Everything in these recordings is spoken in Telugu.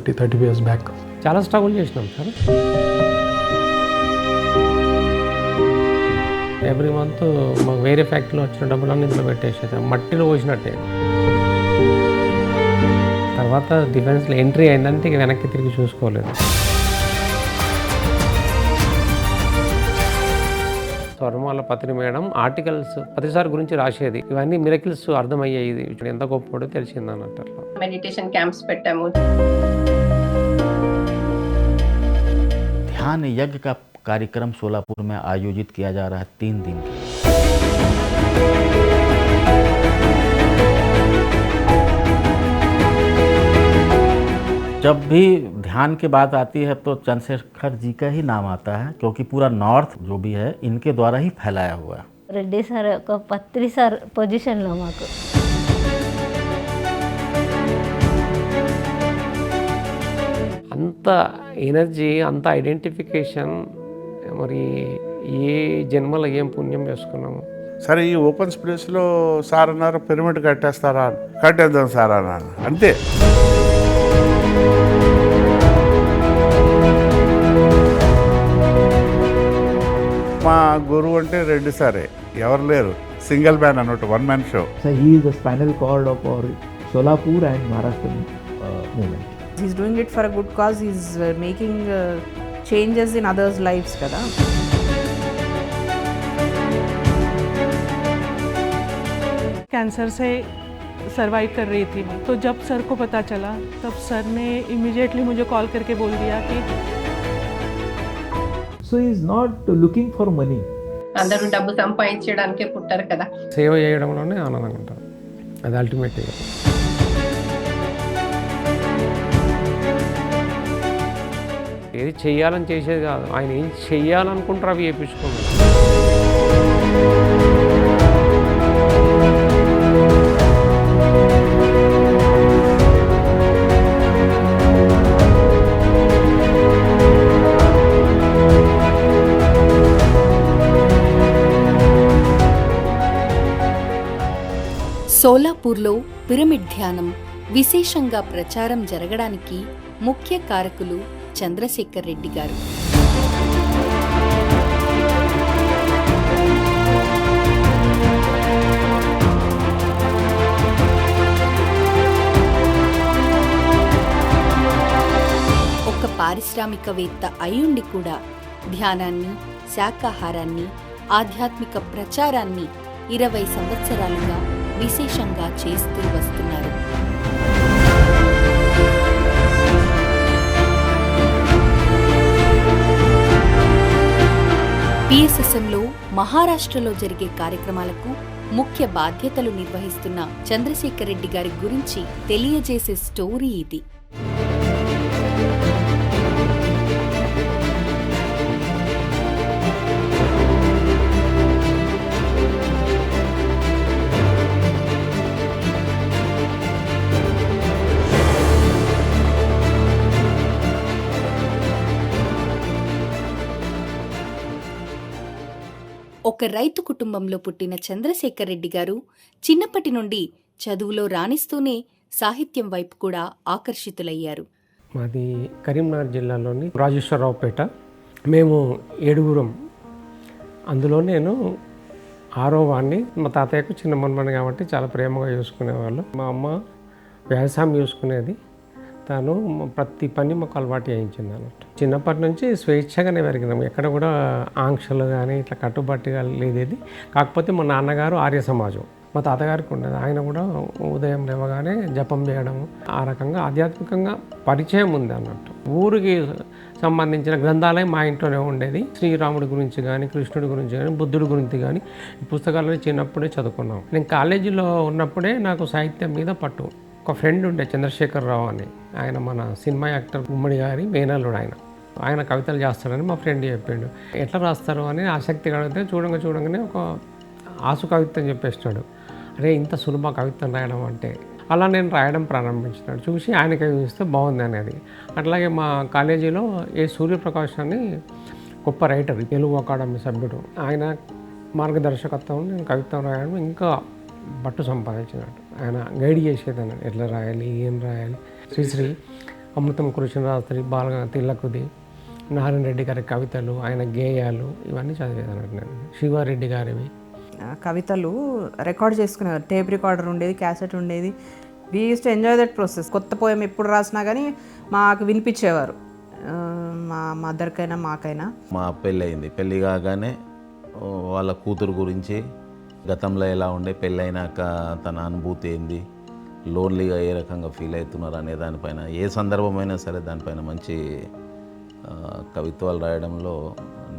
30 years బ్యాక్. చాలా స్ట్రగుల్ చేసినాం సార్. ఎవ్రీ మంత్ మాకు వేరే ఫ్యాక్టరీలో వచ్చిన డబ్బులన్నీ ఇంట్లో పెట్టేసేది, మట్టిలో పోసినట్టే. తర్వాత డిఫెన్స్లో ఎంట్రీ అయిందంటే ఇక వెనక్కి తిరిగి చూసుకోలేదు. స్వర్ణమాల పత్రి మేడం ఆర్టికల్స్ ప్రతిసారి గురించి రాసేది. ఇవన్నీ మిరకిల్స్ అర్థమయ్యేది, ఎంత గొప్పడో తెలిసింది అన్నట్టు. మెడిటేషన్ క్యాంప్స్ పెట్టాము. ध्यान यज्ञ का कार्यक्रम सोलापुर में आयोजित किया जा रहा है 3 दिन के। जब भी ध्यान की बात आती है तो चंद्रशेखर जी का ही नाम आता है, क्योंकि पूरा नॉर्थ जो भी है इनके द्वारा ही फैलाया हुआ है. రెడ్డి సార్ ఒక పత్రి సార్ పొజిషన్లో మాకు అంత ఎనర్జీ, అంత ఐడెంటిఫికేషన్, మరి ఏ జన్మలో ఏం పుణ్యం చేసుకున్నాము. సరే ఈ ఓపెన్ స్పేస్లో సార్ అన్నారు పిరమిడ్ కట్టేస్తారా, కట్టేద్దాం సార్ అన్నాను, అంతే. మా గురువు అంటే రెడ్డి సారే, ఎవరు లేరు, సింగిల్ మ్యాన్ అన్నట్టు, 1 man show. So he is the spinal cord of our Solapur and Maharashtra movement. He's doing it for a good cause. He's making changes in others' lives kada. Cancer से सर्वाइव कर रही थी मैं, तो जब सर को पता चला तब सर ने इमीडिएटली मुझे कॉल करके बोल दिया कि So he is not looking for money. అందరూ డబ్బు సంపాదించడానికే పుట్టారు కదా. సేవ చేయడంలోనే ఆనందంగా ఉంటారు, అది అల్టిమేట్. ఏది చెయ్యాలని చేసేది కాదు, ఆయన ఏం చెయ్యాలనుకుంటారో అవి చేయించుకోండి. సోలాపూర్లో పిరమిడ్ ధ్యానం విశేషంగా ప్రచారం జరగడానికి ముఖ్య కారకులు చంద్రశేఖర్ రెడ్డి గారు. ఒక పారిశ్రామికవేత్త అయ్యుండి కూడా ధ్యానాన్ని, శాకాహారాన్ని, ఆధ్యాత్మిక ప్రచారాన్ని 20 సంవత్సరాలుగా విశేషంగా చేస్తూ వస్తున్నారు. పిఎస్ఎస్ఎంలో మహారాష్ట్రలో జరిగే కార్యక్రమాలకు ముఖ్య బాధ్యతలు నిర్వహిస్తున్న చంద్రశేఖర్ రెడ్డి గారి గురించి తెలియజేసే స్టోరీ ఇది. ఒక రైతు కుటుంబంలో పుట్టిన చంద్రశేఖర్ రెడ్డి గారు చిన్నప్పటి నుండి చదువులో రాణిస్తూనే సాహిత్యం వైపు కూడా ఆకర్షితులయ్యారు. మాది కరీంనగర్ జిల్లాలోని రాజేశ్వరరావుపేట. మేము 7గురం. అందులో నేను 6వ వాడిని. మా తాతయ్యకు చిన్న మనమని కాబట్టి చాలా ప్రేమగా చూసుకునేవాళ్ళు. మా అమ్మ వ్యవసాయం చూసుకునేది, తను ప్రతి పని మాకు అలవాటు చేయించింది అన్నట్టు. చిన్నప్పటి నుంచి స్వేచ్ఛగానే పెరిగినాము, ఎక్కడ కూడా ఆంక్షలు కానీ ఇట్లా కట్టుబాటుగా లేదేది. కాకపోతే మా నాన్నగారు ఆర్య సమాజం, మా తాతగారికి ఉండేది. ఆయన కూడా ఉదయం లేవగానే జపం చేయడము, ఆ రకంగా ఆధ్యాత్మికంగా పరిచయం ఉంది అన్నట్టు. ఊరికి సంబంధించిన గ్రంథాలయం మా ఇంట్లోనే ఉండేది. శ్రీరాముడి గురించి కానీ, కృష్ణుడి గురించి కానీ, బుద్ధుడి గురించి కానీ ఈ పుస్తకాలను చిన్నప్పుడే చదువుకున్నాం. నేను కాలేజీలో ఉన్నప్పుడే నాకు సాహిత్యం మీద పట్టు. ఒక ఫ్రెండ్ ఉండే చంద్రశేఖరరావు అని, ఆయన మన సినిమా యాక్టర్ గుమ్మడి గారి మేనల్లుడు. ఆయన కవితలు చేస్తాడని మా ఫ్రెండ్ చెప్పిండు. ఎట్లా రాస్తారు అని ఆసక్తి కలిగితే చూడంగానే ఒక ఆసు కవిత అని చెప్పేసినాడు. అరే ఇంత సులభ కవితను రాయడం అంటే, అలా నేను రాయడం ప్రారంభించినాడు. చూసి ఆయనకి చూస్తే బాగుంది అనేది. అట్లాగే మా కాలేజీలో సూర్యప్రకాష్ అని గొప్ప రైటర్, తెలుగు అకాడమీ సభ్యుడు, ఆయన మార్గదర్శకత్వం నేను కవిత్వం రాయడం ఇంకా పట్టు సంపాదించినట్టు. ఆయన గైడ్ చేసేది అన్నాడు, ఎట్లా రాయాలి, ఏం రాయాలి. శ్రీశ్రీ అమృతం కృష్ణరాత్రి బాల తిల్లకుది, నారాయణ రెడ్డి గారి కవితలు, ఆయన గేయాలు ఇవన్నీ చదివేదాన్ని నేను. శివారెడ్డి గారివి కవితలు రికార్డ్ చేసుకునేవారు. టేప్ రికార్డర్ ఉండేది, క్యాసెట్ ఉండేది. We use to enjoy that process. కొత్త పోయం ఎప్పుడు రాసినా కానీ మాకు వినిపించేవారు, మా మదర్కైనా మాకైనా. మా పెళ్ళి అయింది. పెళ్ళి కాగానే వాళ్ళ కూతురు గురించి, గతంలో ఎలా ఉండే, పెళ్ళైనాక తన అనుభూతి ఏంది, లోన్లీగా ఏ రకంగా ఫీల్ అవుతున్నారు అనే దానిపైన, ఏ సందర్భమైనా సరే దానిపైన మంచి కవిత్వాలు రాయడంలో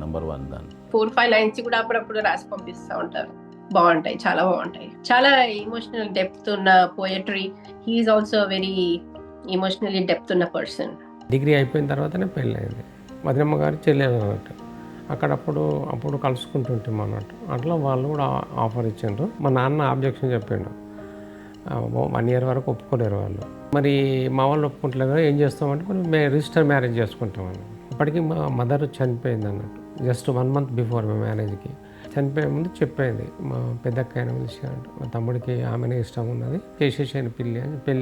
నంబర్ 1 దాన్ని. 4-5 లైన్స్ కూడా అప్పుడప్పుడు రాసి పంపిస్తూ ఉంటారు. బాగుంటాయి, చాలా బాగుంటాయి. చాలా ఇమోషనల్ డెప్త్ ఉన్న poetry. He's also very emotionally depth ఉన్న పర్సన్. డిగ్రీ అయిపోయిన తర్వాతనే పెళ్ళి అయింది. వదినమ్మ గారి చెల్లెలు అన్నట్టు. అప్పుడు కలుసుకుంటుంటాం అన్నట్టు. అట్లా వాళ్ళు కూడా ఆఫర్ ఇచ్చిండ్రు. మా నాన్న ఆబ్జెక్షన్ చెప్పిండు. 1 year వరకు ఒప్పుకోలేరు వాళ్ళు. మరి మా వాళ్ళు ఒప్పుకుంటలేరు కదా, ఏం చేస్తామంటే మరి మేము రిజిస్టర్ మ్యారేజ్ చేసుకుంటామని. అప్పటికి మా మదర్ చనిపోయింది అన్నట్టు. జస్ట్ 1 month బిఫోర్ మా మ్యారేజ్కి. చనిపోయే ముందు చెప్పేది మా పెద్దక్క ఆయన పిలిచాడు, మా తమ్ముడికి ఆమెనే ఇష్టం ఉన్నది, చేసేసాను పెళ్ళి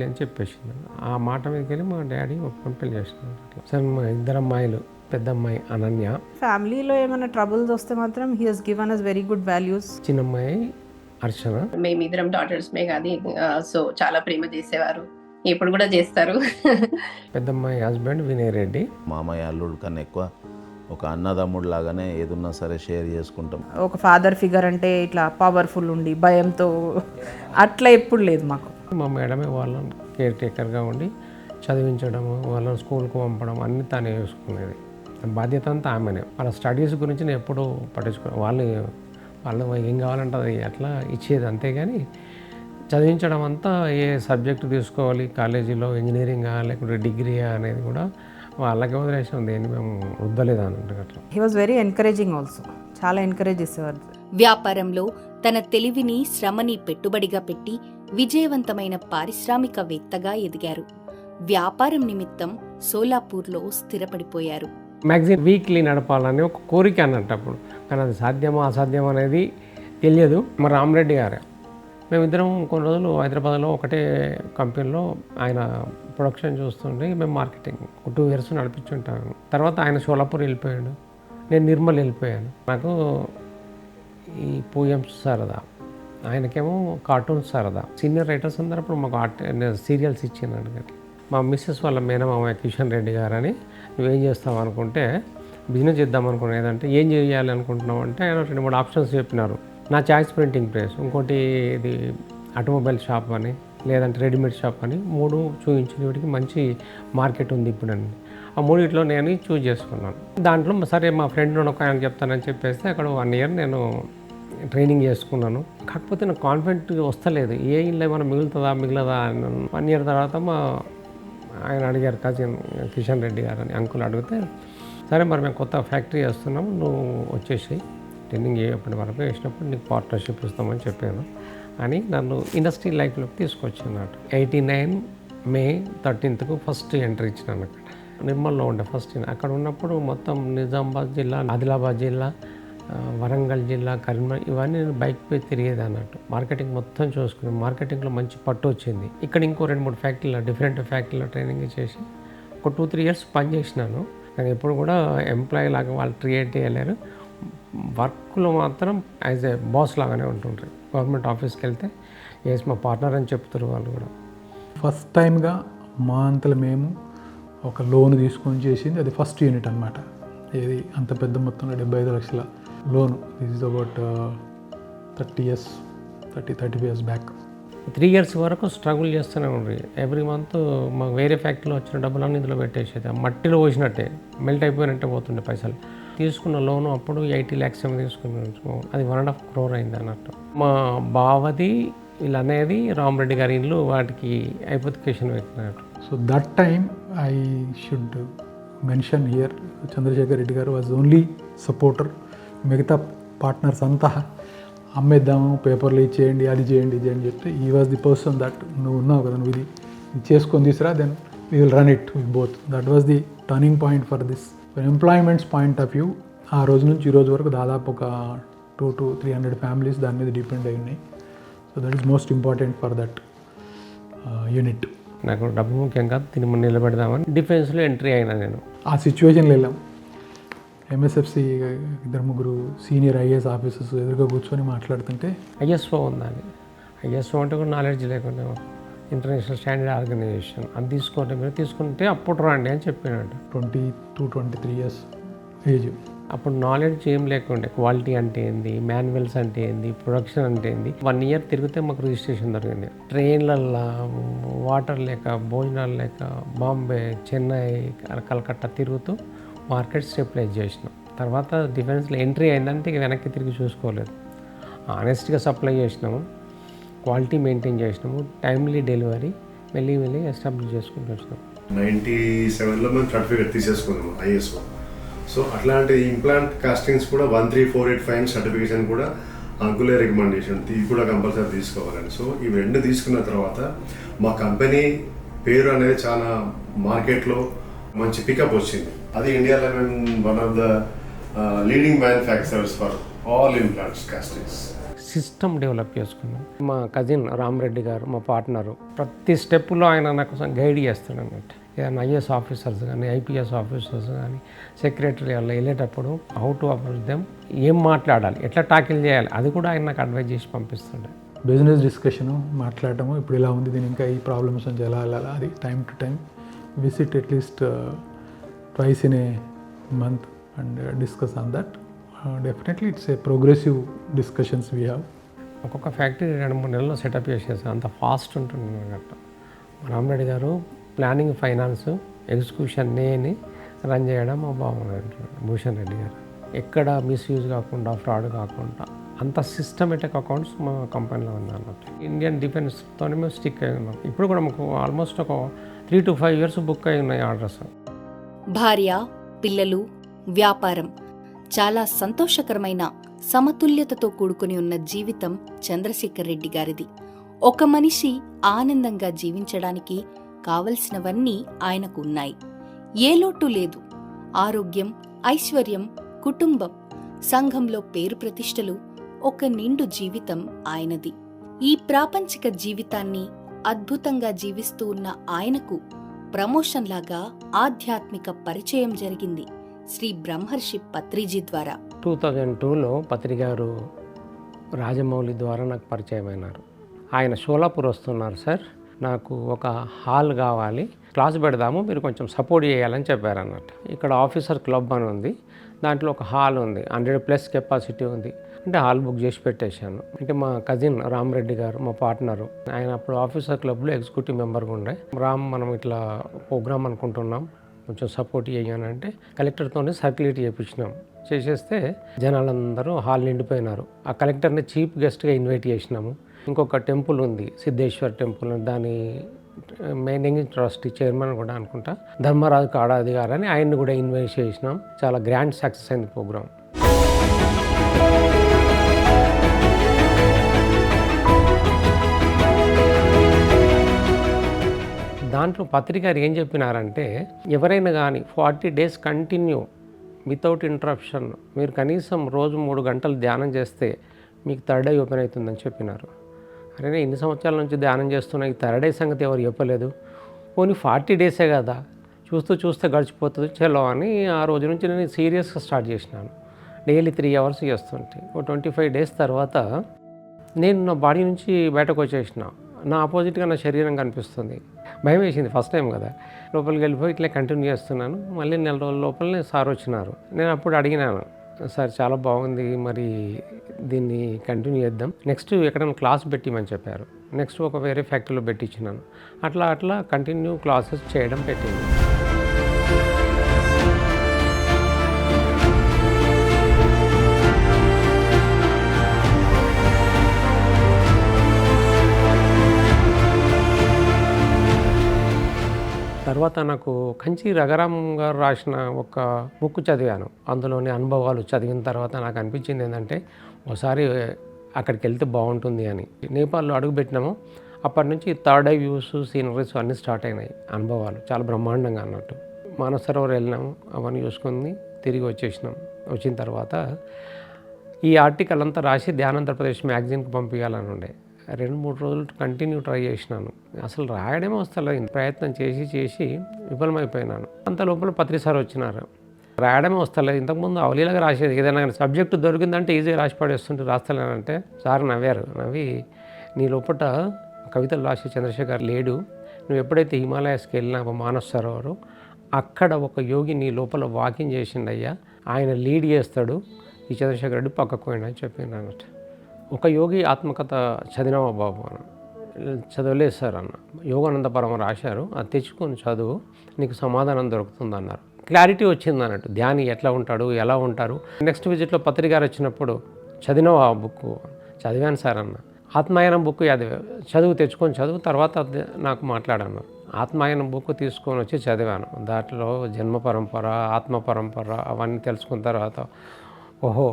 అని చెప్పేసింది. ఆ మాట మీదకి వెళ్ళి మా డాడీ ఒప్పుకొని పెళ్ళి చేసినాడు. అట్లా సరే మా 2 అమ్మాయిలు, పెద్ద అమ్మాయి అనన్య. ఫ్యామిలీలో ఏమైనా ట్రబుల్స్ వస్తే మాత్రం he has given us very good values. చిన్న అమ్మాయి అర్చన. మేమిద్దరం డాటర్స్మే కాదు, సో చాలా ప్రేమ చేసేవారు, ఇప్పుడు కూడా చేస్తారు. పెద్ద అమ్మాయి హస్బెండ్ వినయ్ రెడ్డి. మామయ్య అల్లుడు కన్నా ఎక్కువ ఒక అన్నదమ్ముడు లాగానే ఏదున్నా సరే షేర్ చేసుకుంటాం. ఒక ఫాదర్ ఫిగర్ అంటే ఇట్లా పవర్ఫుల్ ఉండి భయంతో అట్లా ఎప్పుడు లేదు మాకు. మా మేడమే వాళ్ళని కేర్ టేకర్గా ఉండి చదివించడము, వాళ్ళని స్కూల్కి పంపడం అన్నీ తానే చూసుకునేది. బాధ్యత అంతా ఆమెనే. వాళ్ళ స్టడీస్ గురించి నేను ఎప్పుడూ పట్టించుకున్నాను. వాళ్ళు ఏం కావాలంటే అది అట్లా ఇచ్చేది, అంతేగాని చదివించడం అంతా ఏ సబ్జెక్ట్ తీసుకోవాలి, కాలేజీలో ఇంజనీరింగా లేకుంటే డిగ్రీయా అనేది కూడా వాళ్ళకి వదిలేసాం, దేన్ని మేము రుద్దలేదు అన్నట్టు. అట్లా he was very encouraging also. చాలా ఎంకరేజ్ చేసేవారు. వ్యాపారంలో తన తెలివిని, శ్రమని పెట్టుబడిగా పెట్టి విజయవంతమైన పారిశ్రామికవేత్తగా ఎదిగారు. వ్యాపారం నిమిత్తం సోలాపూర్లో స్థిరపడిపోయారు. మ్యాగజైన్ వీక్లీ నడపాలని ఒక కోరిక అన్నట్టు అప్పుడు, కానీ అది సాధ్యమో అసాధ్యమో అనేది తెలియదు. మరి రామరెడ్డి గారు మేమిద్దరం కొన్ని రోజులు హైదరాబాద్లో ఒకటే కంపెనీలో ఆయన ప్రొడక్షన్ చూస్తుంటే మేము మార్కెటింగ్ 2 years నడిపించుంటాను. తర్వాత ఆయన సోలాపూర్ వెళ్ళిపోయాడు, నేను నిర్మల్ వెళ్ళిపోయాను. నాకు ఈ పోయమ్స్ సరదా, ఆయనకేమో కార్టూన్స్ సరదా. సీనియర్ రైటర్స్ అందరూ అప్పుడు మాకు సీరియల్స్ ఇచ్చినాడు. మా మిస్సెస్ వాళ్ళ మేనమామ కిషన్ రెడ్డి గారు అని, నువ్వేం చేస్తావు అనుకుంటే బిజినెస్ చేద్దాం అనుకున్నాను. ఏదంటే ఏం చేయాలి అనుకుంటున్నావు అంటే ఆయన 2-3 ఆప్షన్స్ చెప్పినారు. నా చాయిస్ ప్రింటింగ్ ప్రెస్, ఇంకోటి ఇది ఆటోమొబైల్ షాప్ అని, లేదంటే రెడీమేడ్ షాప్ అని 3 చూపించిన వీటికి మంచి మార్కెట్ ఉంది ఇప్పుడు అని. ఆ 3 నేను చూజ్ చేసుకున్నాను. దాంట్లో సరే మా ఫ్రెండ్ ఒక ఆయన చెప్తానని చెప్పేస్తే అక్కడ 1 year నేను ట్రైనింగ్ చేసుకున్నాను. కాకపోతే నాకు కాన్ఫిడెంట్ వస్తలేదు, ఏ ఇల్లు ఏమైనా మిగలదా అని. 1 year తర్వాత ఆయన అడిగారు, కజిన్ కిషన్ రెడ్డి గారు అని అంకుల్ అడిగితే, సరే మరి మేము కొత్త ఫ్యాక్టరీ చేస్తున్నాము, నువ్వు వచ్చేసి ట్రైనింగ్ అప్పటి వరకు వేసినప్పుడు నీకు పార్ట్నర్షిప్ ఇస్తామని చెప్పాను అని నన్ను ఇండస్ట్రీ లైఫ్లోకి తీసుకొచ్చినట్టు. 89 May 13th ఫస్ట్ ఎంట్రీ ఇచ్చినాను. అక్కడ నిర్మల్లో ఉండే ఫస్ట్. అక్కడ ఉన్నప్పుడు మొత్తం నిజామాబాద్ జిల్లా, ఆదిలాబాద్ జిల్లా, వరంగల్ జిల్లా, కరీంనగర్ ఇవన్నీ నేను బైక్ పై తిరిగేది అన్నట్టు. మార్కెటింగ్ మొత్తం చూసుకుని మార్కెటింగ్లో మంచి పట్టు వచ్చింది. ఇక్కడ ఇంకో 2-3 ఫ్యాక్టరీలో డిఫరెంట్ ఫ్యాక్టరీలో ట్రైనింగ్ చేసి ఒక 2-3 years పనిచేసినాను. కానీ ఎప్పుడు కూడా ఎంప్లాయీ లాగా వాళ్ళు క్రియేట్ చేయలేరు. వర్క్లో మాత్రం యాజ్ ఏ బాస్ లాగానే ఉంటుంటారు. గవర్నమెంట్ ఆఫీస్కి వెళ్తే ఎస్ మా పార్ట్నర్ అని చెప్తారు వాళ్ళు కూడా. ఫస్ట్ టైంగా మా అంతలో మేము ఒక లోన్ తీసుకొని చేసింది అది ఫస్ట్ యూనిట్ అనమాట. ఏది అంత పెద్ద మొత్తంలో 75 లక్షల loan. This is about 35 years back. 3 years వరకు స్ట్రగుల్ చేస్తూనే ఉండ్రి. ఎవ్రీ మంత్ మాకు వేరే ఫ్యాక్టరీలో వచ్చిన డబ్బులన్నీ ఇందులో పెట్టేసేది. మట్టిలో పోసినట్టే మెల్ట్ అయిపోయినట్టే పోతుండే పైసలు. తీసుకున్న లోను అప్పుడు 80 lakhs ఏమో తీసుకున్నాను. అది 1.5 crore అయింది అన్నట్టు. మా బావది వీళ్ళు అనేది రామరెడ్డి గారి ఇల్లు, వాటికి హైపోథికేషన్ పెట్టినట్టు. So that time I should mention here Chandrasekhar Reddy garu was only supporter. మిగతా పార్ట్నర్స్ అంతా అమ్మేద్దాము, పేపర్లు ఇచ్చేయండి, అది చేయండి, ఇది అని చెప్తే ఈ వాజ్ ది పర్సన్ దట్ నువ్వు ఉన్నావు కదా, నువ్వు ఇది చేసుకొని తీసురా, then we will run it with both. That was the turning point for this. Employments point of view ఆ రోజు నుంచి ఈ రోజు వరకు దాదాపు ఒక 200 to 300 ఫ్యామిలీస్ దాని మీద డిపెండ్ అయి ఉన్నాయి. So that is most important for that unit. నాకు డబ్బు ముఖ్యం కాదు, తిని నిలబెడదామని డిఫెన్స్లో ఎంట్రీ అయినా నేను. ఆ సిచ్యువేషన్లో వెళ్ళాం. ఎంఎస్ఎఫ్సి 2-3 సీనియర్ ఐఏఎస్ ఆఫీసర్స్ ఎదురుగా కూర్చొని మాట్లాడుతుంటే ఐఎస్ఓ ఉందని, ఐఎస్ఓ అంటే కూడా నాలెడ్జ్ లేకుండా ఇంటర్నేషనల్ స్టాండర్డ్ ఆర్గనైజేషన్ అది తీసుకుంటే మీరు తీసుకుంటే అప్పుడు రండి అని చెప్పినట్టు. 22-23 ఇయర్స్ ఏజ్. అప్పుడు నాలెడ్జ్ ఏం లేకుండే, క్వాలిటీ అంటే ఏంది, మాన్యువల్స్ అంటే ఏంది, ప్రొడక్షన్ అంటే ఏంది. 1 ఇయర్ తిరిగితే మాకు రిజిస్ట్రేషన్ దొరికింది. ట్రైన్లల్లో వాటర్ లేక, భోజనాలు లేక, బాంబే, చెన్నై, కలకత్తా తిరుగుతూ మార్కెట్ స్టెబిలైజ్ చేసినాం. తర్వాత డిఫెన్స్లో ఎంట్రీ అయిందంటే ఇక వెనక్కి తిరిగి చూసుకోలేదు. ఆనెస్ట్గా సప్లై చేసినాము, క్వాలిటీ మెయింటైన్ చేసినాము, టైమ్లీ డెలివరీ వెళ్ళి ఎస్టాబ్లిష్ చేసుకుంటూ వచ్చినాం. 97లో మేము సర్టిఫికేట్ తీసేసుకున్నాము ఐఎస్ఓ. సో అట్లాంటి ఇంప్లాంట్ కాస్టింగ్స్ కూడా 13485 సర్టిఫికేషన్ కూడా అంకులే రికమెండేషన్ ఇది కూడా కంపల్సరీ తీసుకోవాలని. సో ఇవి 2 తీసుకున్న తర్వాత మా కంపెనీ పేరు అనేది చాలా మార్కెట్లో మంచి పికప్ వచ్చింది. అది ఇండియాలో మేము one of the leading manufacturers for all implants castings. System develop చేసుకున్నాం. మా కజిన్ రామరెడ్డి గారు మా పార్ట్నరు ప్రతి స్టెప్పులో ఆయన నాకు గైడ్ చేస్తాడు అన్నట్టు. ఏదైనా ఐఏఎస్ ఆఫీసర్స్ కానీ, ఐపీఎస్ ఆఫీసర్స్ కానీ, సెక్రటరీ వాళ్ళు వెళ్ళేటప్పుడు హౌ టు అప్రోచ్ దెమ్, ఏం మాట్లాడాలి, ఎట్లా టాకిల్ చేయాలి, అది కూడా ఆయన నాకు అడ్వైజ్ చేసి పంపిస్తుండే. బిజినెస్ డిస్కషను మాట్లాడటము, ఇప్పుడు ఇలా ఉంది, దీని ఇంకా ఈ ప్రాబ్లమ్స్ నుంచి ఎలా వెళ్ళాలి, అది time to time visit at least twice in a month and discuss on that. Definitely it's a progressive discussions we have. ఒక్కొక్క ఫ్యాక్టరీ 2-3 నెలల్లో సెటప్ చేసేసాం, అంత ఫాస్ట్ ఉంటుంది అన్నట్టు. రామరెడ్డి గారు ప్లానింగ్, ఫైనాన్స్, ఎగ్జిక్యూషన్ నేని రన్ చేయడం బాగుంది. భూషణ్ రెడ్డి గారు ఎక్కడ మిస్యూజ్ కాకుండా, ఫ్రాడ్ కాకుండా అంత సిస్టమేటిక్ అకౌంట్స్ మా కంపెనీలో ఉంది అన్నట్టు. ఇండియన్ డిఫెన్స్తోనే మేము స్టిక్ అయి ఉన్నాం. ఇప్పుడు కూడా మాకు ఆల్మోస్ట్ ఒక 3 to 5 years బుక్ అయి ఉన్నాయి ఆర్డర్స్. భార్య, పిల్లలు, వ్యాపారం, చాలా సంతోషకరమైన సమతుల్యతతో కూడుకుని ఉన్న జీవితం చంద్రశేఖర్ రెడ్డి గారిది. ఒక మనిషి ఆనందంగా జీవించడానికి కావలసినవన్నీ ఆయనకు ఉన్నాయి. ఏ లోటు లేదు. ఆరోగ్యం, ఐశ్వర్యం, కుటుంబం, సంఘంలో పేరు ప్రతిష్టలు, ఒక నిండు జీవితం ఆయనది. ఈ ప్రాపంచిక జీవితాన్ని అద్భుతంగా జీవిస్తూ ఉన్న ఆయనకు ప్రమోషన్ లాగా ఆధ్యాత్మిక పరిచయం జరిగింది శ్రీ బ్రహ్మర్షి పత్రిజీ ద్వారా. 2002లో పత్రి గారు రాజమౌళి ద్వారా నాకు పరిచయం అయినారు. ఆయన షోలాపూర్ వస్తున్నారు సార్, నాకు ఒక హాల్ కావాలి, క్లాస్ పెడదాము, మీరు కొంచెం సపోర్ట్ చేయాలని చెప్పారు అన్నట్టు. ఇక్కడ ఆఫీసర్ క్లబ్ అని ఉంది, దాంట్లో ఒక హాల్ ఉంది, 100+ కెపాసిటీ ఉంది. అంటే హాల్ బుక్ చేసి పెట్టేశాను. అంటే మా కజిన్ రామరెడ్డి గారు మా పార్ట్నరు, ఆయన అప్పుడు ఆఫీసర్ క్లబ్లో ఎగ్జిక్యూటివ్ మెంబర్గా ఉండే. మనం ఇట్లా ప్రోగ్రామ్ అనుకుంటున్నాం, కొంచెం సపోర్ట్ చేయాలంటే కలెక్టర్తోనే సర్క్యులేట్ చేయించినాం. చేసేస్తే జనాలందరూ హాల్ నిండిపోయినారు. ఆ కలెక్టర్ని చీఫ్ గెస్ట్గా ఇన్వైట్ చేసినాము. ఇంకొక టెంపుల్ ఉంది, సిద్ధేశ్వర్ టెంపుల్, దాని మెయింటైనింగ్ ట్రస్టీ చైర్మన్ కూడా అనుకుంటా ధర్మరాజు కాడాది గారని ఆయన్ని కూడా ఇన్వైట్ చేసినాం. చాలా గ్రాండ్ సక్సెస్ అయింది ప్రోగ్రామ్. దాంట్లో పత్రికారు ఏం చెప్పినారంటే, ఎవరైనా కానీ 40 days కంటిన్యూ వితౌట్ ఇంటరప్షన్ మీరు కనీసం రోజు 3 గంటలు ధ్యానం చేస్తే మీకు థర్డ్ ఐ ఓపెన్ అవుతుందని చెప్పినారు. అరే నేను ఇన్ని సంవత్సరాల నుంచి ధ్యానం చేస్తున్నా, ఈ థర్డ్ ఐ సంగతి ఎవరు చెప్పలేదు. పోనీ 40 days కదా, చూస్తే గడిచిపోతుంది చలో అని ఆ రోజు నుంచి నేను సీరియస్గా స్టార్ట్ చేసినాను. డైలీ 3 hours చేస్తుంటే ఓ 25 days తర్వాత నేను నా బాడీ నుంచి బయటకు వచ్చేసిన. నా ఆపోజిట్గా నా శరీరం కనిపిస్తుంది. భయం వేసింది, ఫస్ట్ టైం కదా. లోపలికి వెళ్ళిపోయి ఇట్లా కంటిన్యూ చేస్తున్నాను. మళ్ళీ 4 రోజుల లోపలనే సార్ వచ్చినారు. నేను అప్పుడు అడిగినాను, సార్ చాలా బాగుంది, మరి దీన్ని కంటిన్యూ చేద్దాం, నెక్స్ట్ ఎక్కడైనా క్లాస్ పెట్టిమని చెప్పారు. నెక్స్ట్ ఒక వేరే ఫ్యాక్టరీలో పెట్టించినాను. అట్లా కంటిన్యూ క్లాసెస్ చేయడం పెట్టింది. తర్వాత నాకు కంచి రఘురామ్ గారు రాసిన ఒక బుక్ చదివాను. అందులోని అనుభవాలు చదివిన తర్వాత నాకు అనిపించింది ఏంటంటే, ఒకసారి అక్కడికి వెళ్తే బాగుంటుంది అని. నేపాల్లో అడుగుపెట్టినాము. అప్పటి నుంచి థర్డ్ ఐ వ్యూస్, సీనరీస్ అన్నీ స్టార్ట్ అయినాయి. అనుభవాలు చాలా బ్రహ్మాండంగా అన్నట్టు. మానసరోవర్ వెళ్ళినాము, అవన్నీ చూసుకుని తిరిగి వచ్చేసినాం. వచ్చిన తర్వాత ఈ ఆర్టికల్ అంతా రాసి ధ్యానాంధ్రప్రదేశ్ మ్యాగజైన్కి పంపించాలని ఉండే. 2-3 రోజులు కంటిన్యూ ట్రై చేసినాను. అసలు రాయడమే వస్తలేదు. ప్రయత్నం చేసి విఫలమైపోయినాను. అంత లోపల పత్రి సార్ వచ్చినారు. రాయడమే వస్తలేదు. ఇంతకుముందు అవలీలాగా రాసేది. ఏదైనా సబ్జెక్టు దొరికిందంటే ఈజీగా రాసి పడేస్తుంటే రాస్తలేనంటే సార్ నవ్వి నీ లోపల కవితలు రాసే చంద్రశేఖర్ లేడు. నువ్వు ఎప్పుడైతే హిమాలయాస్కి వెళ్ళినా మానస్ సరోవరు అక్కడ ఒక యోగి నీ లోపల వాకింగ్ చేసిండయ్యా, ఆయన లీడ్ చేస్తాడు, ఈ చంద్రశేఖర్ రెడ్డి పక్కకు పోయినా అని చెప్పిండు అన్నట్టు. ఒక యోగి ఆత్మకథ చదివినావా బాబు అన్న. చదవలేదు సార్ అన్న. యోగానంద పరమ రాశారు, అది తెచ్చుకొని చదువు, నీకు సమాధానం దొరుకుతుంది అన్నారు. క్లారిటీ వచ్చింది అన్నట్టు. ధ్యాని ఎట్లా ఉంటాడు, ఎలా ఉంటారు. నెక్స్ట్ విజిట్లో పత్రిక గారు వచ్చినప్పుడు చదివినావా ఆ బుక్? చదివాను సార్ అన్న. ఆత్మాయనం బుక్ తెచ్చుకొని చదువు, తర్వాత నాకు మాట్లాడన్నారు. ఆత్మాయనం బుక్ తీసుకొని వచ్చి చదివాను. దాంట్లో జన్మ పరంపర, ఆత్మ పరంపర అవన్నీ తెలుసుకున్న తర్వాత ఓహో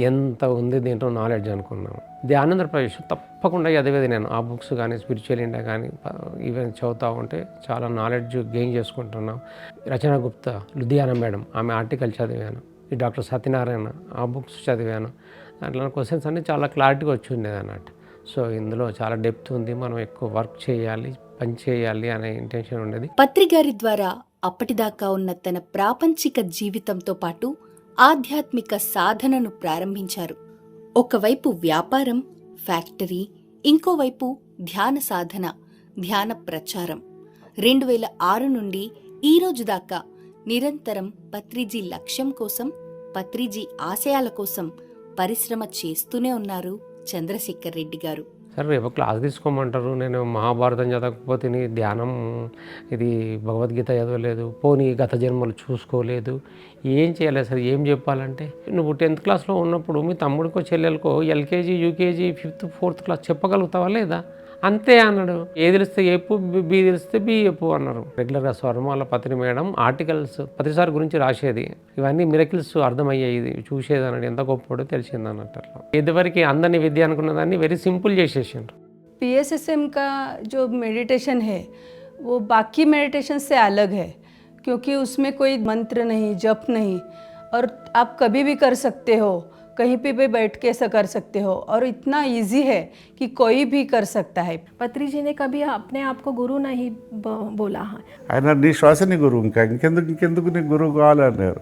ఎంత ఉంది దీంట్లో నాలెడ్జ్ అనుకున్నాను. ధ్యానేంద్ర ప్రవేశ్ తప్పకుండా చదివేది నేను. ఆ బుక్స్ కానీ స్పిరిచువల్ ఇండియా కానీ ఈవెన్ చదువుతూ ఉంటే చాలా నాలెడ్జ్ గెయిన్ చేసుకుంటున్నాం. రచనా గుప్తా, లుధియానా మేడం, ఆమె ఆర్టికల్ చదివాను. ఈ డాక్టర్ సత్యనారాయణ ఆ బుక్స్ చదివాను. దాంట్లో క్వశ్చన్స్ అన్నీ చాలా క్లారిటీగా వచ్చి ఉండేది అన్నట్టు. సో ఇందులో చాలా డెప్త్ ఉంది, మనం ఎక్కువ వర్క్ చేయాలి, పని చేయాలి అనే ఇంటెన్షన్ ఉండేది. పత్రిగారి ద్వారా అప్పటిదాకా ఉన్న తన ప్రాపంచిక జీవితంతో పాటు ఆధ్యాత్మిక సాధనను ప్రారంభించారు. ఒకవైపు వ్యాపారం, ఫ్యాక్టరీ, ఇంకోవైపు ధ్యాన సాధన, ధ్యాన ప్రచారం. 2006 నుండి ఈ రోజు దాకా నిరంతరం పత్రిజీ లక్ష్యం కోసం, పత్రిజీ ఆశయాల కోసం పరిశ్రమ చేస్తూనే ఉన్నారు చంద్రశేఖర్ రెడ్డి గారు. సార్ రేపు క్లాస్ తీసుకోమంటారు, నేను మహాభారతం చదవకపోతే ధ్యానం ఇది భగవద్గీత చదవలేదు, పోనీ గత జన్మలు చూసుకోలేదు, ఏం చేయాలి సార్, ఏం చెప్పాలంటే నువ్వు 10th క్లాస్లో ఉన్నప్పుడు మీ తమ్ముడికో చెల్లెలకో LKG, UKG, 5th, 4th class చెప్పగలుగుతావా లేదా? అంతే అన్నాడు. ఏ తెలిస్తే చెప్పు, బి తెలిస్తే బి చెప్పు అన్నారు. రెగ్యులర్గా స్వర్ణమాల పత్రి మేడం ఆర్టికల్స్ పత్రిసారి గురించి రాసేది. ఇవన్నీ మిరకిల్స్ అర్థమయ్యేది, చూసేది అన్నాడు. ఎంత గొప్పడో తెలిసింది అన్నట్టు. అట్లా ఇదివరకు అందరినీ విద్య అనుకున్న దాన్ని వెరీ సింపుల్ చేసేసిండ్రు. PSSM का जो मेडिटेशन है वो बाकी मेडिटेशन से अलग है, क्योंकि उसमें कोई मंत्र नहीं, जप नहीं, और आप कभी भी कर सकते हो, कहीं पे भी बैठ के ऐसा कर सकते हो, और इतना इजी है कि कोई भी कर सकता है. पत्री जी ने कभी अपने आप को गुरु नहीं बोला है. ఆయన నీ శ్వాసని గురువు, ఇంకెందుకు నీ గురువు కావాలన్నారు.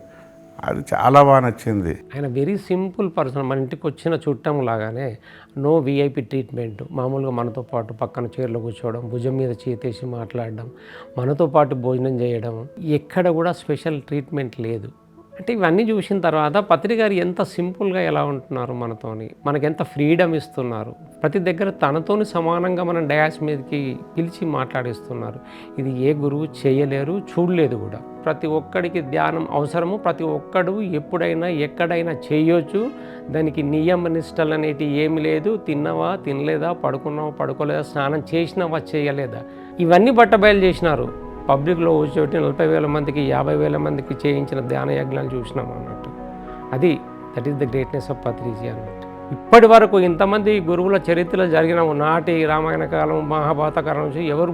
అది చాలా బాగా నచ్చింది. ఆయన వెరీ సింపుల్ పర్సన్. మన ఇంటికి వచ్చిన చుట్టం లాగానే నో విఐపి ట్రీట్మెంట్. మామూలుగా మనతో పాటు పక్కన చైర్లో కూర్చోవడం, భుజం మీద చేతేసి మాట్లాడడం, మనతో పాటు భోజనం చేయడం, ఎక్కడ కూడా స్పెషల్ ట్రీట్మెంట్ లేదు. అంటే ఇవన్నీ చూసిన తర్వాత పత్రికారు ఎంత సింపుల్గా ఎలా ఉంటున్నారు మనతోని, మనకెంత ఫ్రీడమ్ ఇస్తున్నారు. ప్రతి దగ్గర తనతోని సమానంగా మనం డయాస్ మీదకి పిలిచి మాట్లాడిస్తున్నారు. ఇది ఏ గురువు చేయలేరు, చూడలేదు కూడా. ప్రతి ఒక్కడికి ధ్యానం అవసరము. ప్రతి ఒక్కడు ఎప్పుడైనా ఎక్కడైనా చేయొచ్చు. దానికి నియమ నిష్టలు అనేటి ఏమి లేదు. తిన్నవా తినలేదా, పడుకున్నావా పడుకోలేదా, స్నానం చేసినావా చేయలేదా, ఇవన్నీ బట్టబయలు చేసినారు. పబ్లిక్లో కూర్చోటి 40,000 మందికి 50,000 మందికి చేయించిన ధ్యాన యజ్ఞాలు చూసినాం అన్నట్టు. That is the greatness of Patriji అన్నట్టు. ఇప్పటి వరకు ఇంతమంది గురువుల చరిత్రలు జరిగిన నాటి రామాయణ కాలం, మహాభారత కాలం నుంచి ఎవరు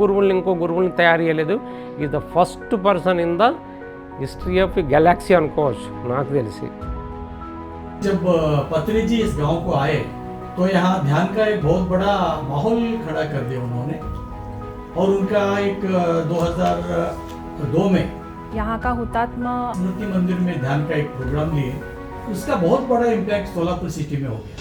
గురువుల్ని ఇంకో గురువుల్ని తయారు చేయలేదు. Is the first person in the history of Galaxy అనుకోవచ్చు నాకు తెలిసి. जब पत्री जी इस गांव को आए तो यहाँ ध्यान का एक बहुत बड़ा माहौल खड़ा कर दिया उन्होंने, और उनका एक 2002 में यहाँ का हुतात्मा स्मृति मंदिर में ध्यान का एक प्रोग्राम लिए. उसका बहुत बड़ा इम्पैक्ट सोलापुर सिटी में हो गया.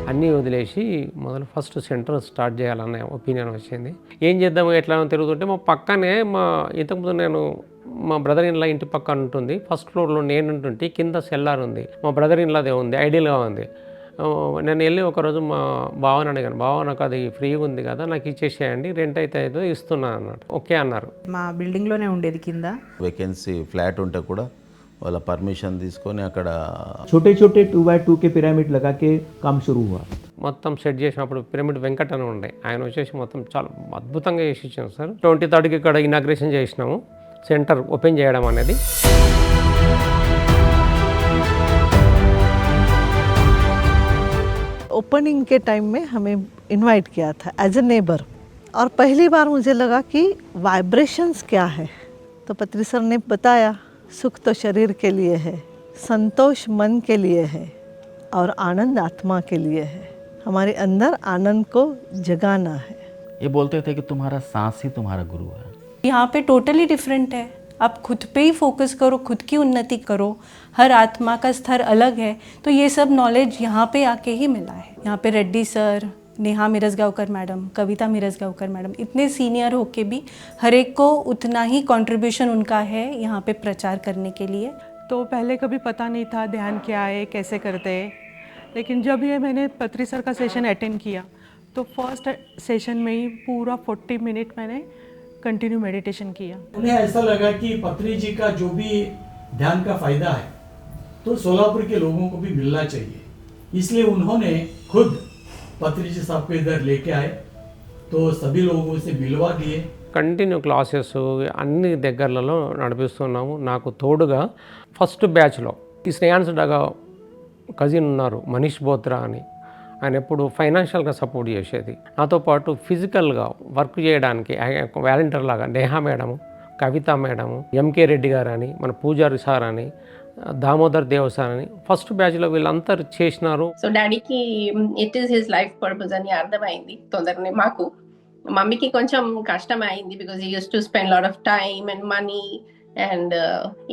అన్నీ వదిలేసి మొదలు ఫస్ట్ సెంటర్ స్టార్ట్ చేయాలన్న ఒపీనియన్ వచ్చింది. ఏం చేద్దాము ఎట్లా తిరుగుతుంటే మా పక్కనే ఇంతకుముందు నేను మా బ్రదర్ ఇన్లా ఇంటి పక్కన ఉంటుంది. ఫస్ట్ ఫ్లోర్లో నేను ఉంటుంటే కింద సెల్లార్ ఉంది. మా బ్రదర్ ఇన్లాదే ఉంది, ఐడియల్గా ఉంది. నేను వెళ్ళి ఒకరోజు మా బావని అడిగాను, బావ నాకు అది ఫ్రీగా ఉంది కదా, నాకు ఇచ్చేసేయండి, రెంట్ అయితే ఇస్తున్నా అన్నట్టు. ఓకే అన్నారు. మా బిల్డింగ్లోనే ఉండేది కింద. వేకెన్సీ ఫ్లాట్ ఉంటే కూడా వాళ్ళ పర్మిషన్ తీసుకొని అక్కడ छोटे छोटे 2x2 के पिरामिड लगा के काम शुरू हुआ. మొత్తం సెట్ చేసినప్పుడు పిరమిడ్ వెంకట్ అని ఉండే, ఆయన వచ్చేసి మొత్తం చాలా అద్భుతంగా చేసి ఇచ్చాను సార్. 23rd ఇక్కడ ఇనాగ్రేషన్ చేసినాము, సెంటర్ ఓపెన్ చేయడం అనేది. ओपनिंग के टाइम में हमें इनवाइट किया था एज ए नेबर, और पहली बार मुझे लगा कि वाइब्रेशंस क्या है। तो पत्री सर ने बताया सुख तो शरीर के लिए है, संतोष मन के लिए है और आनंद आत्मा के लिए है। हमारे अंदर आनंद को जगाना है। ये बोलते थे कि तुम्हारा सांस ही तुम्हारा गुरु है। यहाँ पे टोटली डिफरेंट है। आप खुद पे ही फोकस करो, खुद की उन्नति करो। हर आत्मा का स्तर अलग है, तो ये सब नॉलेज यहाँ पे आके ही मिला है। यहाँ पे रेड्डी सर, नेहा मिरजगांवकर मैडम, कविता मिरजगांवकर मैडम, इतने सीनियर होके भी हर एक को उतना ही कंट्रीब्यूशन उनका है यहाँ पे प्रचार करने के लिए। तो पहले कभी पता नहीं था ध्यान क्या है, कैसे करते हैं, लेकिन जब ये मैंने पत्री सर का सेशन अटेंड किया तो फर्स्ट सेशन में ही पूरा 40 मिनट मैंने कंटिन्यू मेडिटेशन किया। उन्हें ऐसा लगा कि पत्री जी का जो भी ध्यान का फायदा है तो सोलापुर के लोगों को भी मिलना चाहिए, इसलिए उन्होंने खुद पत्री जी साहब को इधर लेके आए, तो सभी लोगों से मिलवा दिए। కంటిన్యూ క్లాసెస్ అన్ని దగ్గరలలో నడిపిస్తున్నాము. నాకు తోడుగా ఫస్ట్ బ్యాచ్లో ఈ శ్రేయాన్స్ డగా కజిన్ ఉన్నారు, మనీష్ బోత్రా అని. ఆయన ఎప్పుడు ఫైనాన్షియల్గా సపోర్ట్ చేసేది. నాతో పాటు ఫిజికల్గా వర్క్ చేయడానికి వాలంటీర్ లాగా నేహా మేడము, కవిత మేడము, ఎంకే రెడ్డి గారు అని, మన పూజారి సార్ అని, దామోదర్ దేవ్ సార్ అని ఫస్ట్ బ్యాచ్లో వీళ్ళంతా చేసినారు. సో డాడీకి it is his life purpose అని అర్థమైంది తొందరనే. మాకు మమ్మీకి కొంచెం కష్టం అయింది because he use to spend lot of time and money and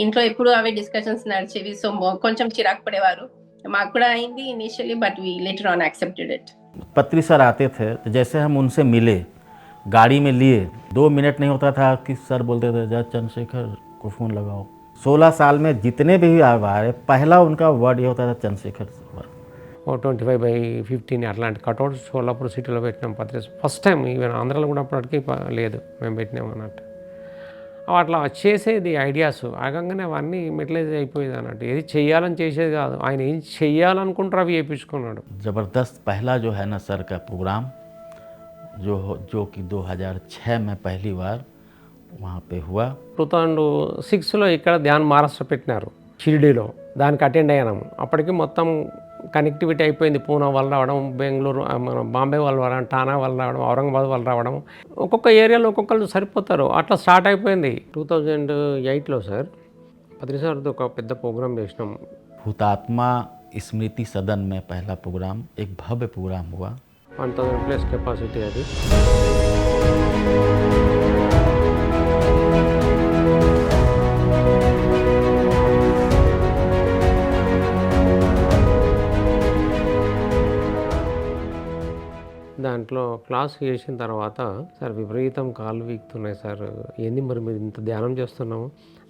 ఇంట్లో ఎప్పుడు అవే డిస్కషన్స్ నడిచేవి. సో కొంచెం చిరాకు పడేవారు. మాకు కూడా అయింది initially, but we later on accepted it. Patri sir आते थे तो जैसे हम उनसे मिले, गाड़ी में लिए, 2 मिनट नहीं होता था कि सर बोलते थे जा चंद्रशेखर को फ़ोन लगाओ। 16 साल में जितने भी आए पहला उनका वर्ड ये होता था चंद्रशेखर वर्ड। 25/15 అట్లాంటి కటౌట్స్ సోలాపూర్ సిటీలో పెట్టినాం. పత్రి ఫస్ట్ టైం ఈవెన్ ఆంధ్రాలో కూడా అప్పటికి లేదు మేము పెట్టినాం అన్నట్టు. అట్లా వచ్చేసేది ఐడియాస్ ఆగంగానే అవన్నీ మెటలైజ్ అయిపోయేది అన్నట్టు. ఏది చెయ్యాలని చేసేది కాదు, ఆయన ఏం చెయ్యాలనుకుంటారో అవి చేయించుకున్నాడు. ज़बरदस्त पहला जो है ना सर का प्रोग्राम जो कि 2006 में पहली बार वहाँ पे हुआ. 2006లో ఇక్కడ ధ్యాన్ మహారాష్ట్ర పెట్టినారు షిరిడీలో. దానికి అటెండ్ అయ్యాము. అప్పటికి మొత్తం కనెక్టివిటీ అయిపోయింది. పూనా వాళ్ళు రావడం, బెంగళూరు, మన బాంబే వాళ్ళు రావడం, టానా వాళ్ళు రావడం, ఔరంగాబాద్ వాళ్ళు రావడం, ఒక్కొక్క ఏరియాలో ఒక్కొక్కరు సరిపోతారు. అట్లా స్టార్ట్ అయిపోయింది. 2008లో సార్ పత్రి సార్తో ఒక పెద్ద ప్రోగ్రామ్ చేసినాం. हुतात्मा स्मृति सदन में पहला प्रोग्राम, एक भव्य प्रोग्राम हुआ. 1000+ కెపాసిటీ అది. దాంట్లో క్లాస్ చేసిన తర్వాత సార్ విపరీతం కాళ్ళు వీక్తున్నాయి సార్, ఏంది మరి మీరు ఇంత ధ్యానం చేస్తున్నాము,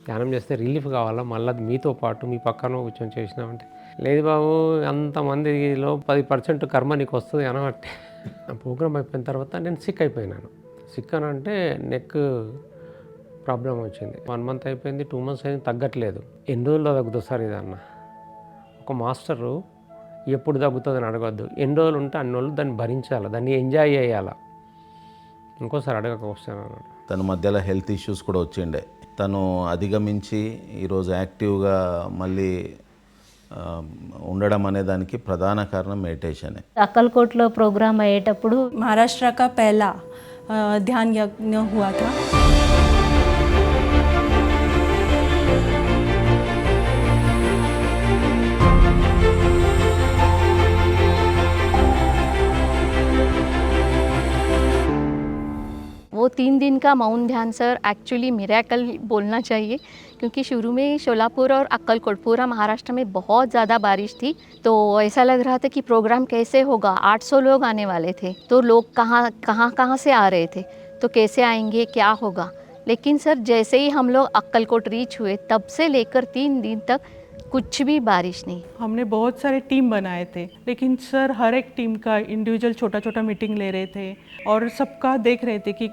ధ్యానం చేస్తే రిలీఫ్ కావాలా, మళ్ళీ మీతో పాటు మీ పక్కన కూర్చొని చేసినామంటే లేదు బాబు అంతమందిలో 10% కర్మ నీకు వస్తుంది అనబట్టే. ప్రోగ్రామ్ అయిపోయిన తర్వాత నేను సిక్ అయిపోయినాను. సిక్ అని అంటే నెక్ ప్రాబ్లం వచ్చింది. 1 మంత్ అయిపోయింది, 2 మంత్స్ అయింది, తగ్గట్లేదు. ఎన్ని రోజుల్లో తగ్గుతుంది సార్ ఇది అన్న. ఒక మాస్టరు ఎప్పుడు తగ్గుతుందని అడగద్దు, ఎన్ని రోజులు ఉంటే అన్ని రోజులు దాన్ని భరించాలి, దాన్ని ఎంజాయ్ చేయాలి. ఇంకోసారి అడగక వస్తాను అన్నాడు. తన మధ్యలో హెల్త్ ఇష్యూస్ కూడా వచ్చిండే. తను అధిగమించి ఈరోజు యాక్టివ్గా మళ్ళీ ఉండడం అనే దానికి ప్రధాన కారణం మెడిటేషనే. అక్కల్కోట్లో ప్రోగ్రామ్ అయ్యేటప్పుడు महाराष्ट्र का पहला ध्यान यज्ञ हुआ था. वो 3 दिन का मौन ध्यान सर एक्चुअली मिरेकल बोलना चाहिए, क्योंकि शुरू में शोलापुर और अक्कलकोट पूरा महाराष्ट्र में बहुत ज़्यादा बारिश थी. तो ऐसा लग रहा था कि प्रोग्राम कैसे होगा. 800 लोग आने वाले थे, तो लोग कहाँ से आ रहे थे, तो कैसे आएंगे, क्या होगा. लेकिन सर जैसे ही हम लोग अक्कलकोट रीच हुए तब से लेकर 3 दिन तक कुछ भी बारिश नहीं. हमने बहुत सारे टीम बनाए थे, लेकिन सर हर एक टीम का इंडिविजुअल छोटा छोटा मीटिंग ले रहे थे और सबका देख रहे थे कि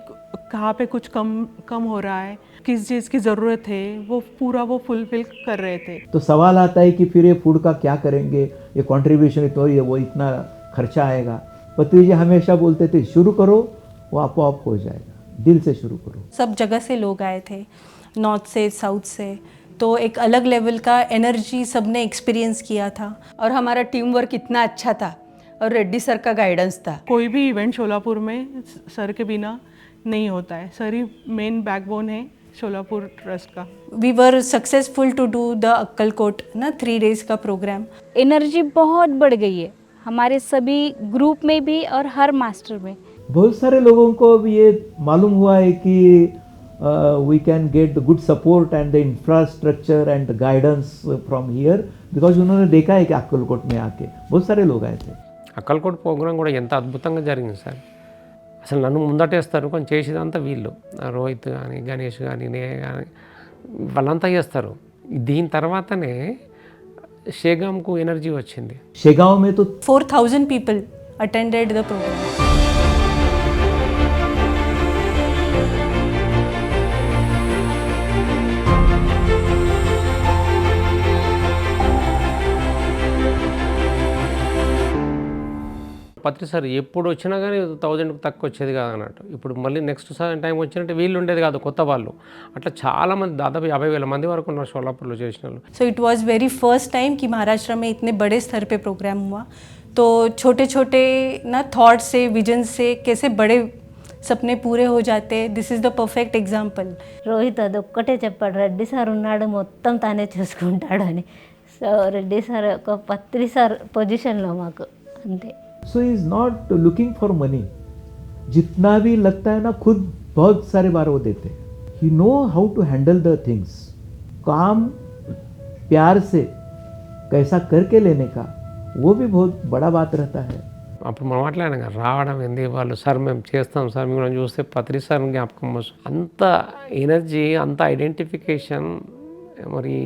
कहाँ पे कुछ कम हो रहा है, किस चीज़ की ज़रूरत है, वो पूरा वो फुलफिल कर रहे थे. तो सवाल आता है कि फिर ये फूड का क्या करेंगे, ये कंट्रीब्यूशन तो ये वो इतना खर्चा आएगा. पत्री जी हमेशा बोलते थे शुरू करो, वो आपो हो जाएगा, दिल से शुरू करो. सब जगह से लोग आए थे, नॉर्थ से, साउथ से, तो एक अलग लेवल का एनर्जी सबने एक्सपीरियंस किया था. और हमारा टीम वर्क इतना अच्छा था और रेड्डी सर का गाइडेंस था. कोई भी इवेंट शोलापुर में सर के बिना नहीं होता है। सर ही मेन बैकबोन है शोलापुर ट्रस्ट का। We were successful to do the Akkalkot ना 3 days का प्रोग्राम। एनर्जी बहुत बढ़ गई है हमारे सभी ग्रुप में भी और हर मास्टर में। बहुत सारे लोगों को अब ये मालूम हुआ है कि we can get the good support and the infrastructure and the guidance from here, because उन्होंने देखा है कि अक्कलकोट में आके बहुत सारे लोग आए थे। అక్కల్కోట్ ప్రోగ్రాం కూడా ఎంత అద్భుతంగా జరిగింది సార్. అసలు నన్ను ముందటేస్తారు, కొంచెం చేసేదంతా వీళ్ళు, రోహిత్ కానీ గణేష్ కానీ నే కానీ వాళ్ళంతా చేస్తారు. దీని తర్వాతనే షేగాంకు ఎనర్జీ వచ్చింది. शेगांव में तो 4,000 people attended the program. Patri sir ఎప్పుడు వచ్చినా కానీ 1000కు తక్కువ వచ్చేది కాదు అన్నట్టు. ఇప్పుడు మళ్ళీ నెక్స్ట్ టైం వచ్చినట్టు వీళ్ళు ఉండేది కాదు, కొత్త వాళ్ళు. అట్లా చాలామంది దాదాపు 50,000 మంది వరకు ఉన్నారు షోలాపూర్లో చేసిన వాళ్ళు. So it was very first time कि महाराष्ट्र में इतने बड़े स्तर पे प्रोग्राम हुआ। तो छोटे छोटे ना थॉट से विजन से कैसे बड़े सपने पूरे हो जाते, this is the perfect example. Rohit అదొక్కటే చెప్పాడు, రెడ్డి సార్ ఉన్నాడు మొత్తం తానే చూసుకుంటాడు అని. సో రెడ్డి సార్ ఒక పత్రి సార్ పొజిషన్లో మాకు అంతే. So is not looking for money, जितना भी लगता है ना खुद बहुत सारे बार वो देते हैं। He know how to handle the things, काम प्यार से कैसा करके लेने का वो भी बहुत बड़ा बात रहता है। అప్పుడు మనం మాట్లాడాం కదా, రావడం ఏంది వాళ్ళు, సార్ మేము చేస్తాం సార్, మేము చూస్తే పత్రి సార్ జ్ఞాపకం వస్తుంది. అంత ఎనర్జీ, అంత ఐడెంటిఫికేషన్, మరి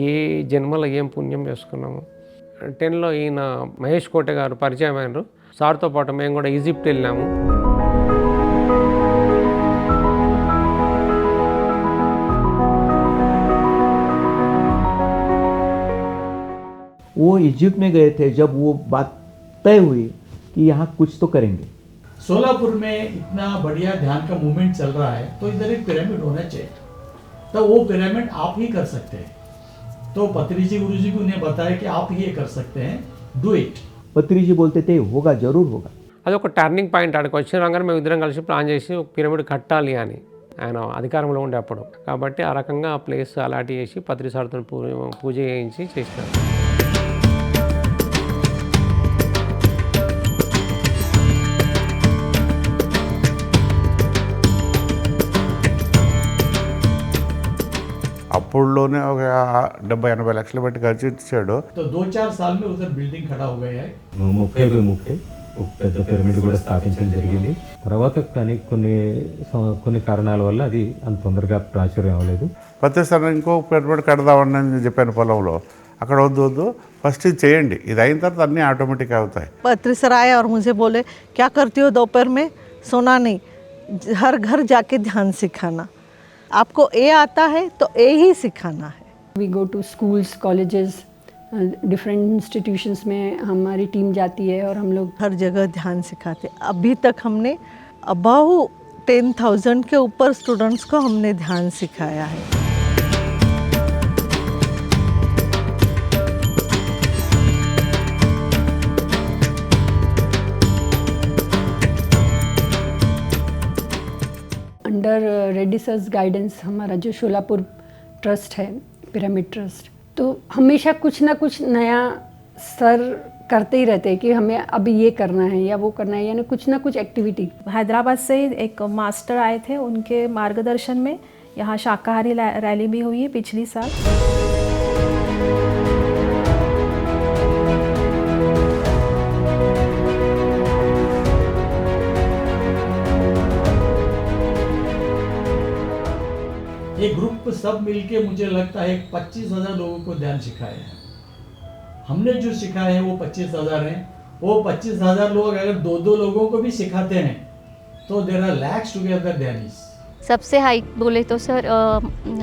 ఏ జన్మలో ఏం పుణ్యం చేసుకున్నాము. 10లో ఈయన మహేష్ కోటె గారు పరిచయం అయినారు. సార్తో పాటు మేము కూడా ఈజిప్ట్ వెళ్ళాము. वो इजिप्ट में गए थे जब वो बात तय हुई कि यहाँ कुछ तो करेंगे। सोलापुर में इतना बढ़िया ध्यान का मूवमेंट चल रहा है तो इधर एक पिरामिड होना चाहिए, तो वो पिरामिड आप ही कर सकते हैं। तो पत्री जी गुरु जी को उन्हें बताया कि आप ही ये कर सकते हैं, डू इट। पत्री जी बोलते थे होगा, जरूर होगा। అదొక టర్నింగ్ పాయింట్. ఆడికి వచ్చిన రంగానే మేము ఇద్దరం కలిసి ప్లాన్ చేసి ఒక పిరమిడ్ కట్టాలి అని, ఆయన అధికారంలో ఉండే అప్పుడు. కాబట్టి ఆ రకంగా ఆ ప్లేస్ అలాంటి చేసి పత్రి సార్తో పూజ చేయించి చేసినారు. అప్పుడులోనే ఒక 70-80 లక్షలు పెట్టి ఖర్చు ఇచ్చాడు. तो 2-4 साल में उधर बिल्डिंग खड़ा हो गया है। 30 పెద్ద పిరమిడ్ కూడా స్థాపించడం జరిగింది. తర్వాత కానీ కొన్ని కారణాల వల్ల అది అంత తొందరగా ప్రాచుర్యం అవ్వలేదు. ప్రతిసారి ఇంకో పిరమిడ్ కడదామని నేను చెప్పాను పొలంలో, అక్కడ వద్దు ఫస్ట్ ఇది చేయండి, ఇది అయిన తర్వాత అన్నీ ఆటోమేటిక్ అవుతాయి. पत्री सर आए और मुझे बोले क्या करती हो दोपहर में? सोना नहीं, हर घर जाके ध्यान सिखाना, आपको ए आता है तो ए ही सिखाना है। We go to schools, colleges, different institutions में हमारी टीम जाती है और हम लोग हर जगह ध्यान सिखाते। अभी तक हमने अबाउ 10,000 के ऊपर स्टूडेंट्स को हमने ध्यान सिखाया है। अंडर रेड्डी सर्स गाइडेंस हमारा जो शोलापुर ट्रस्ट है, पिरामिड ट्रस्ट, तो हमेशा कुछ ना कुछ नया सर करते ही रहते हैं कि हमें अभी ये करना है या वो करना है, यानी कुछ ना कुछ एक्टिविटी। हैदराबाद से एक मास्टर आए थे, उनके मार्गदर्शन में यहाँ शाकाहारी रैली भी हुई है पिछली साल। ये ग्रुप सब मिलके मुझे लगता है 25,000 लोगों को ध्यान सिखाया है। हमने जो सिखाया है वो 25,000 हैं। वो 25,000 लोग अगर 2-2 लोगों को भी सिखाते हैं तो देयर आर लैक्स टुगेदर ध्यानीस। सबसे हाई बोले तो सर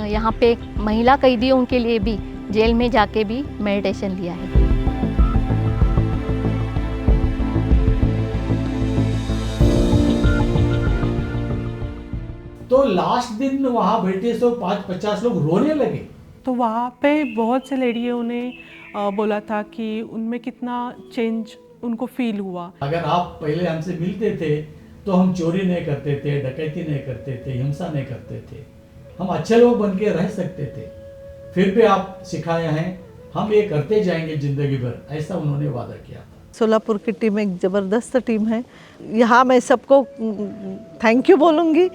यहाँ पे महिला कैदियों के लिए भी जेल में जाके भी मेडिटेशन दिया है। तो लास्ट दिन वहाँ बैठे तो 50 लोग रोने लगे। तो वहाँ पे बहुत से लेडियों ने बोला था कि उनमें कितना चेंज उनको फील हुआ। अगर आप पहले हमसे मिलते थे तो हम चोरी नहीं करते थे, डकैती नहीं करते थे, हिंसा नहीं करते थे, हम अच्छे लोग बन के रह सकते थे। फिर भी आप सिखाए हैं, हम ये करते जाएंगे ज़िंदगी भर, ऐसा उन्होंने वादा किया था। सोलापुर की टीम एक ज़बरदस्त टीम है। यहाँ मैं सबको थैंक यू बोलूँगी,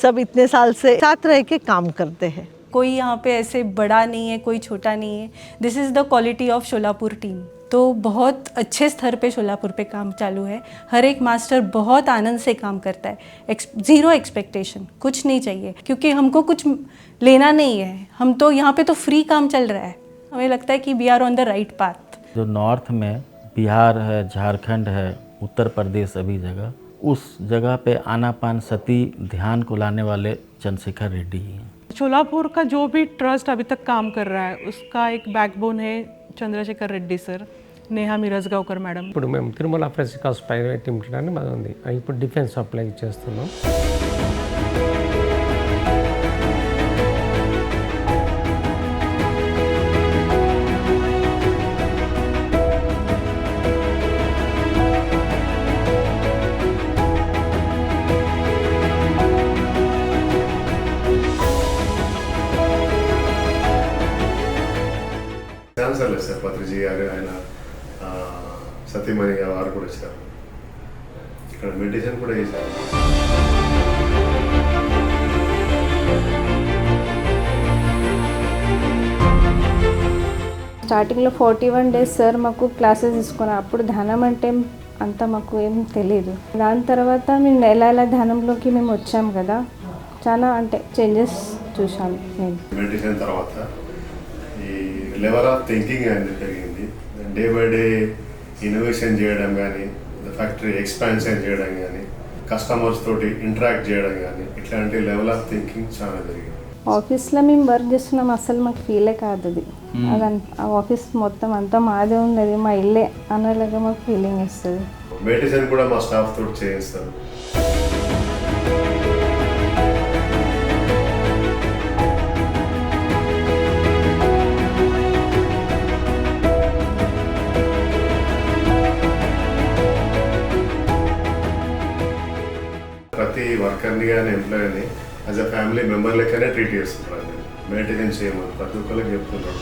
सब इतने साल से साथ रह के काम करते हैं। कोई यहाँ पे ऐसे बड़ा नहीं है, कोई छोटा नहीं है। This is the quality of Sholapur team. तो बहुत अच्छे स्तर पे शोलापुर पे काम चालू है। हर एक मास्टर बहुत आनंद से काम करता है। ज़ीरो एक्सपेक्टेशन, कुछ नहीं चाहिए, क्योंकि हमको कुछ लेना नहीं है। हम तो यहाँ पे तो फ्री काम चल रहा है। हमें लगता है कि we are on the right path. जो नॉर्थ में बिहार है, झारखंड है, उत्तर प्रदेश, सभी जगह उस जगह पे आनापान सती ध्यान को लाने वाले चंद्रशेखर रेड्डी ही हैं। शोलापुर का जो भी ट्रस्ट अभी तक काम कर रहा है उसका एक बैकबोन है చంద్రశేఖర్ రెడ్డి సార్, నేహా మిరజ్గావ్కర్ మేడం. ఇప్పుడు మేము తిరుమల ఫ్రెసికాస్ ప్రైవేట్ లిమిటెడ్ అని మాది ఉంది. ఇప్పుడు డిఫెన్స్ సప్లై చేస్తున్నాం. ఛాన్సర్ లేదు సార్, పత్రిజీ గారు ఆయన సతీమణి వారు కూడా వచ్చారు, ఇక్కడ మెడిటేషన్ కూడా చేశారు. స్టార్టింగ్లో 41 డేస్ సార్ మాకు క్లాసెస్ తీసుకున్నారు. అప్పుడు ధ్యానం అంటే అంత మాకు ఏం తెలియదు. దాని తర్వాత మేము నెల ధ్యానంలోకి మేము వచ్చాం కదా, చాలా అంటే చేంజెస్ చూసాను నేను. మెడిటేషన్ తర్వాత ఈ లెవెల్ ఆఫ్ థింకింగ్ అనేది పెరిగింది. డే బై డే ఇన్నోవేషన్ చేయడం కానీ, ఫ్యాక్టరీ ఎక్స్పాన్షన్ చేయడం కానీ, కస్టమర్స్ తోటి ఇంటరాక్ట్ చేయడం కానీ, ఇట్లాంటి లెవెల్ ఆఫ్ థింకింగ్ చాలా పెరిగింది. ఆఫీస్లో మేము వర్క్ చేస్తున్నాం, అసలు మాకు ఫీలే కాదు అది. ఆ ఆఫీస్ మొత్తం అంతా మాదే ఉన్నది, మా ఇల్లే అనేలాగా మాకు ఫీలింగ్ ఇస్తుంది. మెడిటేషన్ కూడా మా స్టాఫ్ తోటి చేయిస్తారు. ప్రతి వర్కర్ని కానీ ఎంప్లాయీని యాజ్ అ ఫ్యామిలీ మెంబర్ లెక్కనే ట్రీట్ చేస్తున్నారు. మెడిటేషన్ చేయమని ప్రతి ఒక్కరికి చెప్తున్నారు.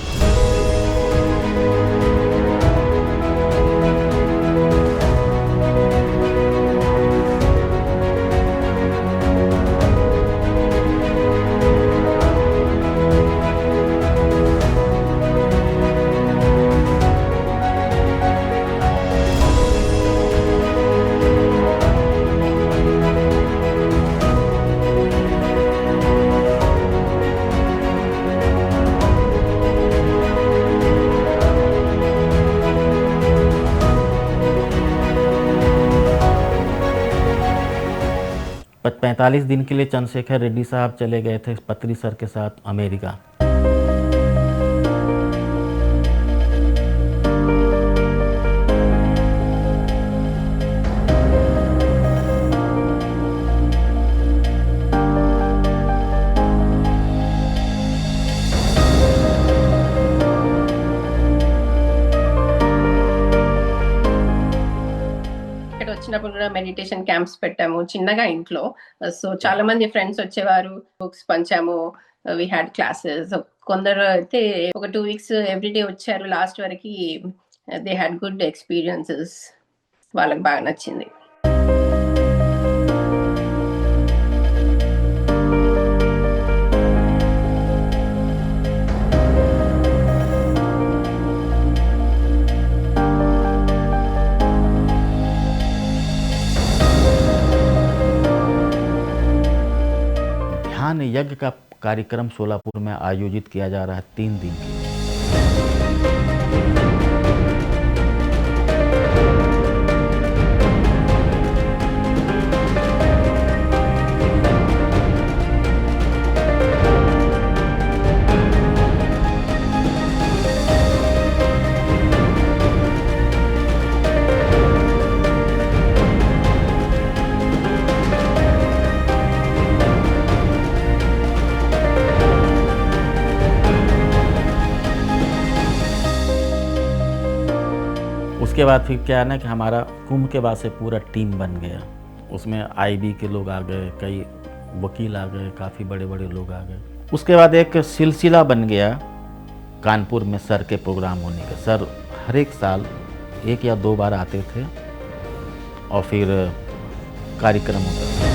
पर 45 दिन के लिए चंद्रशेखर रेड्डी साहब चले गए थे पत्री सर के साथ अमेरिका। వచ్చినప్పుడు కూడా మెడిటేషన్ క్యాంప్స్ పెట్టాము చిన్నగా ఇంట్లో. సో చాలా మంది ఫ్రెండ్స్ వచ్చేవారు, బుక్స్ పంచాము, వి హ్యాడ్ క్లాసెస్. కొందరు అయితే ఒక 2 weeks ఎవ్రీడే వచ్చారు. లాస్ట్ వరకు దే హ్యాడ్ గుడ్ ఎక్స్పీరియన్సెస్, వాళ్ళకి బాగా నచ్చింది. ध्यान यज्ञ का कार्यक्रम सोलापुर में आयोजित किया जा रहा है 3 दिन के। उसके बाद फिर क्या है ना कि हमारा कुंभ के बाद से पूरा टीम बन गया। उसमें आईबी के लोग आ गए, कई वकील आ गए, काफ़ी बड़े बड़े लोग आ गए। उसके बाद एक सिलसिला बन गया कानपुर में सर के प्रोग्राम होने का। सर हर एक साल 1 या 2 बार आते थे और फिर कार्यक्रम होता था।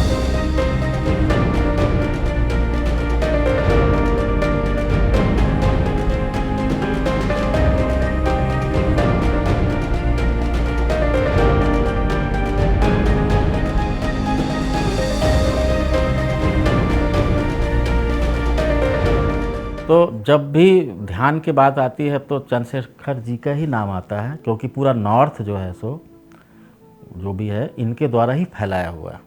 तो जब भी ध्यान की बात आती है तो चंद्रशेखर जी का ही नाम आता है, क्योंकि पूरा नॉर्थ जो है सो जो भी है इनके द्वारा ही फैलाया हुआ है।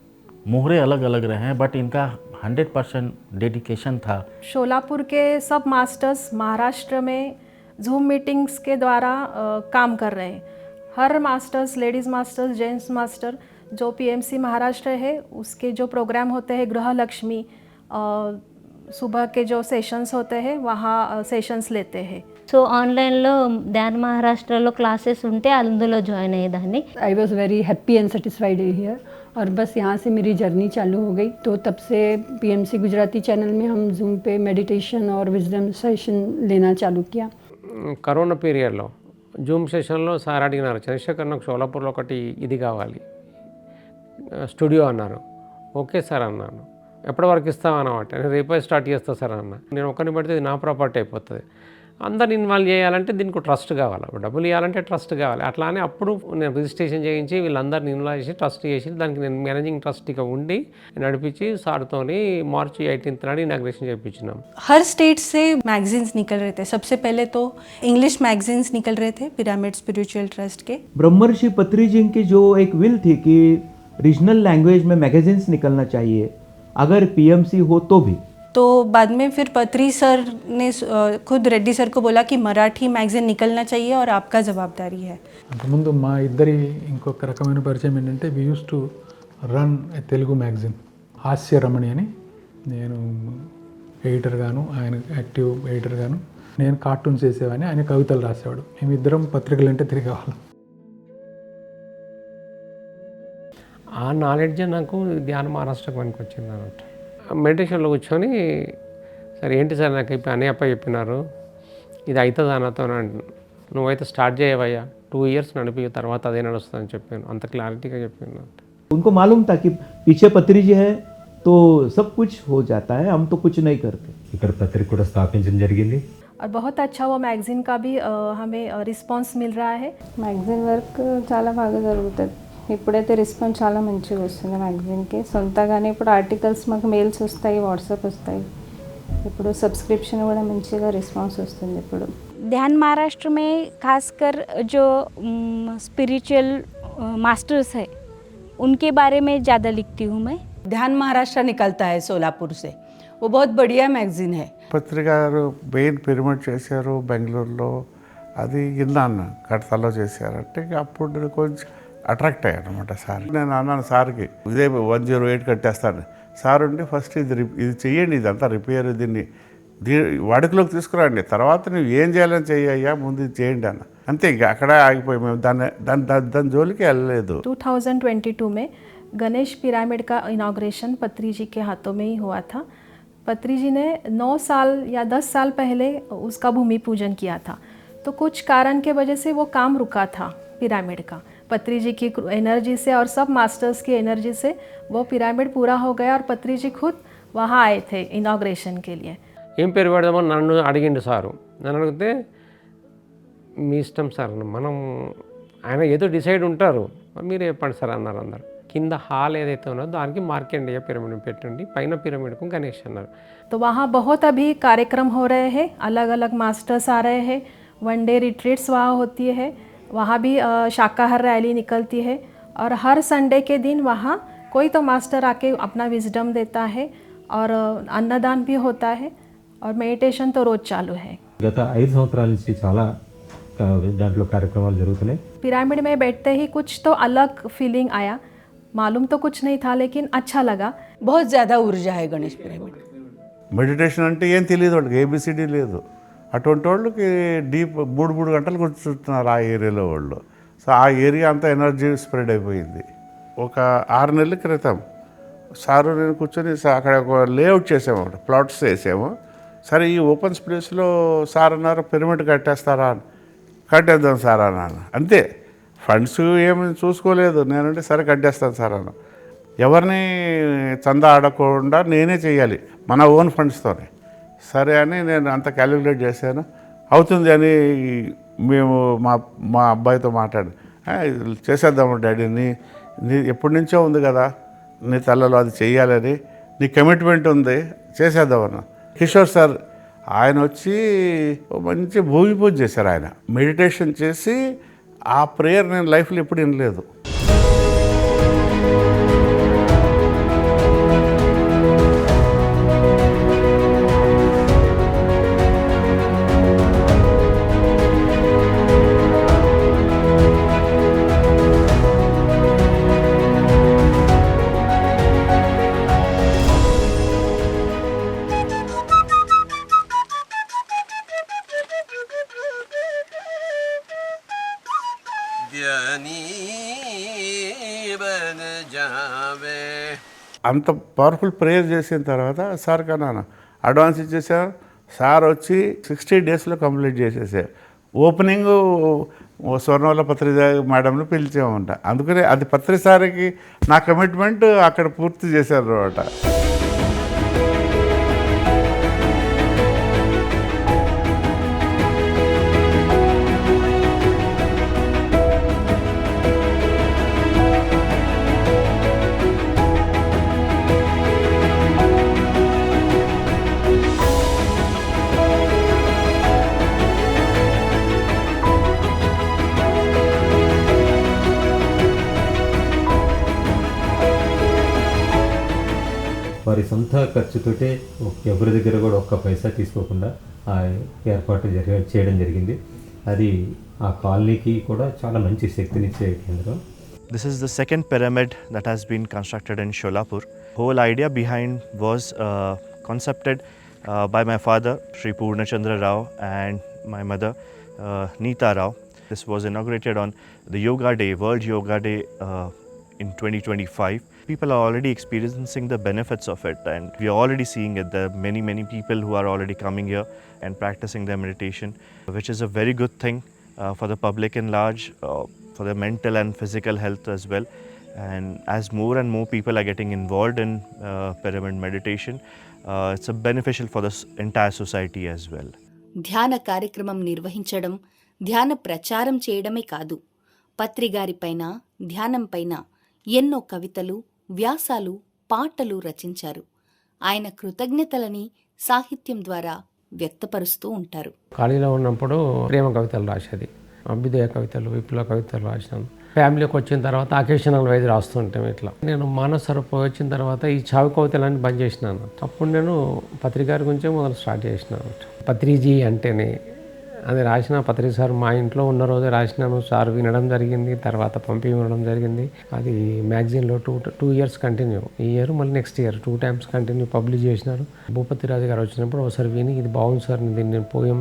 मोहरे अलग अलग रहे हैं बट इनका 100% डेडिकेशन था। शोलापुर के सब मास्टर्स महाराष्ट्र में जूम मीटिंग्स के द्वारा काम कर रहे हैं। हर masters, ladies masters, gents master जो पीएमसी महाराष्ट्र है उसके जो प्रोग्राम होते हैं, गृह लक्ष्मी, सुबह के जो सेशंस होते हैं वहाँ सेशंस लेते हैं। సో ఆన్లైన్లో ధ్యాన్ మహారాష్ట్రలో క్లాసెస్ ఉంటే అందులో జాయిన్ అయ్యేదాన్ని. I was very happy and satisfied here और बस यहाँ से मेरी जर्नी चालू हो गई। तो तब से पीएमसी गुजराती चैनल में हम जूम पे मेडिटेशन और विजडम सेशन लेना चालू किया। కరోనా పీరియడ్లో జూమ్ సెషన్లో సార్ అడిగినారు, చంద్రశేఖర్ నాకు షోలాపూర్లో ఒకటి ఇది కావాలి స్టూడియో అన్నారు. ఓకే సార్ అన్నాను. ఎప్పటి వరకు ఇస్తామన్నమాట. నేను రేపే స్టార్ట్ చేస్తా సార్ అన్న. నేను ఒక్కరిని పెడితే ఇది నా ప్రాపర్టీ అయిపోతుంది. అందరిని ఇన్వాల్వ్ చేయాలంటే దీనికి ట్రస్ట్ కావాలి, డబ్బులు ఇవ్వాలంటే ట్రస్ట్ కావాలి. అట్లానే అప్పుడు నేను రిజిస్ట్రేషన్ చేయించి వీళ్ళందరినీ ఇన్వాల్వ్ చేసి ట్రస్ట్ చేసి దానికి నేను మేనేజింగ్ ట్రస్టీగా ఉండి నడిపించి సార్తోని మార్చి 18th నాడు ఇనాగ్రేషన్ చేయించినాం. हर स्टेट से मैगजीन्स निकल रहे थे। सबसे पहले तो इंग्लिश मैगजीन्स निकल रहे थे पिरामिड स्पिरिचुअल ट्रस्ट के। ब्रह्मर्षि पत्री जी की जो एक विल थी कि रीजनल लैंग्वेज में मैगजीन्स निकलना चाहिए अगर पीएमसी हो तो भी। तो बाद में फिर पत्री सर ने खुद रेड्डी सर को बोला कि मराठी मैगजीन निकलना चाहिए और आपका जवाबदारी है। అంతకుముందు మా ఇద్దరి ఇంకొక రకమైన పరిచయం ఏంటంటే we use to run a Telugu magazine Hasya Ramani అని. నేను ఎడిటర్ గాను, ఆయన యాక్టివ్ ఎడిటర్ గాను. నేను కార్టూన్స్ చేసేవాడిని, ఆయన కవితలు రాసేవాడు. మేమిద్దరం పత్రికలు అంటే తిరిగేవాళ్ళం. ఆ నాలెడ్జే నాకు ధ్యాన మహారాష్ట్రకు పనికి వచ్చింది అన్నట్టు. మెడిటేషన్లో కూర్చొని సరే ఏంటి సార్ నాకు ఇప్పుడు అనే అప్ప చెప్పినారు ఇది అవుతుంది అన్నతో, నువ్వైతే స్టార్ట్ చేయవయ్యా 2 years నడిపి తర్వాత అదే నడుస్తుందని చెప్పాను. అంత క్లారిటీగా చెప్పాను. उनको मालूम था कि पीछे पत्री जी है तो सब कुछ हो जाता है, हम तो कुछ नहीं करते. ఇక్కడ పత్రిక కూడా స్థాపించడం జరిగింది. और बहुत अच्छा वो मैगजीन का भी हमें रिस्पांस मिल रहा है. మ్యాగజైన్ వర్క్ చాలా బాగా జరుగుతుంది. ఇప్పుడైతే రెస్పాన్స్ చాలా మంచిగా వస్తుంది మ్యాగజైన్కి. సొంతగానే ఇప్పుడు ఆర్టికల్స్ మాకు మెయిల్స్ వస్తాయి, వాట్సాప్ వస్తాయి. ఇప్పుడు సబ్స్క్రిప్షన్ కూడా మంచిగా రెస్పాన్స్ వస్తుంది ఇప్పుడు. ध्यान महाराष्ट्र में खासकर जो स्पिरिचुअल मास्टर्स है उनके बारे में ज़्यादा लिखती हूँ मैं. ध्यान महाराष्ट्र निकलता है सोलापुर से, वो बहुत बढ़िया मैगजीन है. పత్రిక మెయిన్ పిరమిడ్ చేశారు బెంగళూరులో, అది విన్నాను. కడతాలో చేశారంటే అప్పుడు కొంచెం అట్రాక్ట్ అయ్యాను అనమాట సార్. నేను అన్నాను సార్కి ఇదే 108 కట్టేస్తాను. సార్ ఉండి ఫస్ట్ ఇది చెయ్యండి, ఇదంతా రిపేర్, దీన్ని వాడుకలోకి తీసుకురండి, తర్వాత నువ్వు ఏం చేయాలని చెయ్యయ్యా, ముందు ఇది చేయండి అన్న. అంతే, ఇంకా అక్కడే ఆగిపోయి మేము దాని జోలికి వెళ్ళలేదు. 2022 में गणेश पिरामिड का इनाग्रेशन पत्री जी के हाथों में ही हुआ था. पत्री जी ने 9 साल या 10 साल पहले उसका भूमि पूजन किया था. तो कुछ कारण के वजह से वो काम रुका था पिरामिड का. पत्री जी की एनर्जी से और सब मास्टर्स की एनर्जी से वो पिरामिड पूरा हो गया और पत्री जी खुद वहाँ आए थे इनाग्रेशन के लिए. ఏం పేరు పెడదామో నన్ను అడిగిండు సారు. నన్ను అడిగితే మీ ఇష్టం సార్, మనం ఆయన ఏదో డిసైడ్ ఉంటారు, మీరు చెప్పండి సార్ అన్నారు అందరు. కింద హాల్ ఏదైతే ఉన్నదో దానికి మార్కండేయ పిరమిడ్ పెట్టండి, పైన పిరమిడ్కు గణేష్ అన్నారు. तो वहाँ बहुत अभी कार्यक्रम हो रहे हैं, अलग अलग मास्टर्स आ रहे हैं, 1 day रिट्रीट्स वहाँ होती है, वहाँ भी शाकाहार रैली निकलती है और हर संडे के दिन वहाँ कोई तो मास्टर आके अपना विजडम देता है और अन्नदान भी होता है और मेडिटेशन तो रोज़ चालू है. గత 5 సంవత్సరాల నుంచి చాలా దాంట్లో కార్యక్రమాలు జరుగుతున్నాయి. पिरामिड में बैठते ही कुछ तो अलग फीलिंग आया, मालूम तो कुछ नहीं था लेकिन अच्छा लगा. बहुत ज़्यादा ऊर्जा है गणेश पिरामिड. మెడిటేషన్ అంటే ఏం తెలియదు వాళ్ళకి, ఏబిసిడి లేదు. అటువంటి వాళ్ళకి డీప్ 3 గంటలు కూర్చుంటున్నారు ఆ ఏరియాలో వాళ్ళు. సో ఆ ఏరియా అంతా ఎనర్జీ స్ప్రెడ్ అయిపోయింది. ఒక 6 నెలల క్రితం సారు నేను కూర్చొని అక్కడ ఒక లేఅవుట్ చేసాము, ప్లాట్స్ వేసాము. సరే ఈ ఓపెన్ స్పేస్లో సార్ అన్నారు పిరమిడ్ కట్టేస్తారా అని. కట్టేద్దాం సార్ అన్నాను. అంతే, ఫండ్స్ ఏమి చూసుకోలేదు. నేనంటే సరే కట్టేస్తాను సార్ అన్న. ఎవరిని చందా ఆడకుండా నేనే చేయాలి మన ఓన్ ఫండ్స్తోనే. సరే అని నేను అంత క్యాలిక్యులేట్ చేశాను. అవుతుంది అని మేము మా అబ్బాయితో మాట్లాడి చేసేద్దాము డాడీ, నీ ఎప్పటి నుంచో ఉంది కదా నీ తల్లలో అది చెయ్యాలని, నీ కమిట్మెంట్ ఉంది, చేసేద్దామన్నా. కిషోర్ సార్ ఆయన వచ్చి మంచి భూమి పూజ చేశారు. ఆయన మెడిటేషన్ చేసి ఆ ప్రేయర్ నేను లైఫ్లో ఎప్పుడు వినలేదు. అంత పవర్ఫుల్ ప్రేయర్ చేసిన తర్వాత సార్ కన్నా అడ్వాన్స్ ఇచ్చేసారు. సార్ వచ్చి 60 డేస్లో కంప్లీట్ చేసేసారు. ఓపెనింగ్ స్వర్ణవల్ల పత్రిజ మేడంను పిలిచామంట. అందుకనే అది పత్రిసారికి నా కమిట్మెంట్ అక్కడ పూర్తి చేశారు అనమాట. వారి సొంత ఖర్చుతోటే ఎవరి దగ్గర కూడా ఒక్క పైసా తీసుకోకుండా ఆ ఏర్పాటు చేయడం జరిగింది. అది ఆ కాలనీకి కూడా చాలా మంచి శక్తినిచ్చే కేంద్రం. This is the second pyramid that has been constructed in Sholapur. Whole idea behind was concepted by my father, Sri Purnachandra Rao, and my mother, Neeta Rao. This was inaugurated on the Yoga Day, World Yoga Day in 2025. People are already experiencing the benefits of it, and we are already seeing it. There are many people who are already coming here and practicing their meditation, which is a very good thing for the public in large, for their mental and physical health as well. And as more and more people are getting involved in pyramid meditation, it's a beneficial for the entire society as well. ధ్యాన కార్యక్రమం నిర్వహించడం, ధ్యాన ప్రచారం చేయడమే కాదు, పత్రిగారిపైన ధ్యానంపైన ఎన్నో కవితలు, వ్యాసాలు, పాటలు రచించారు. ఆయన కృతజ్ఞతలని సాహిత్యం ద్వారా వ్యక్తపరుస్తూ ఉంటారు. ఖాళీలో ఉన్నప్పుడు ప్రేమ కవితలు రాసేది, అభ్యుదయ కవితలు, విప్లవ కవితలు రాసినాను. ఫ్యామిలీకి వచ్చిన తర్వాత అకేషనల్ వైజ్ రాస్తుంటాం. ఇట్లా నేను మానసరూప వచ్చిన తర్వాత ఈ చావు కవితలన్నీ బంద్ చేసినాను. అప్పుడు నేను పత్రికారి గురించే మొదలు స్టార్ట్ చేసినాను. పత్రిజీ అంటేనే అది రాసిన పత్రిక సార్ మా ఇంట్లో ఉన్న రోజే రాసినాను. సార్ వినడం జరిగింది, తర్వాత పంపి వినడం జరిగింది. అది మ్యాగజైన్లో టూ ఇయర్స్ కంటిన్యూ, ఈ ఇయర్ మళ్ళీ next year 2 times continue publish చేసినారు. భూపతి రాజు గారు వచ్చినప్పుడు ఒకసారి విని ఇది బాగుంది సార్, దీన్ని నేను పోయం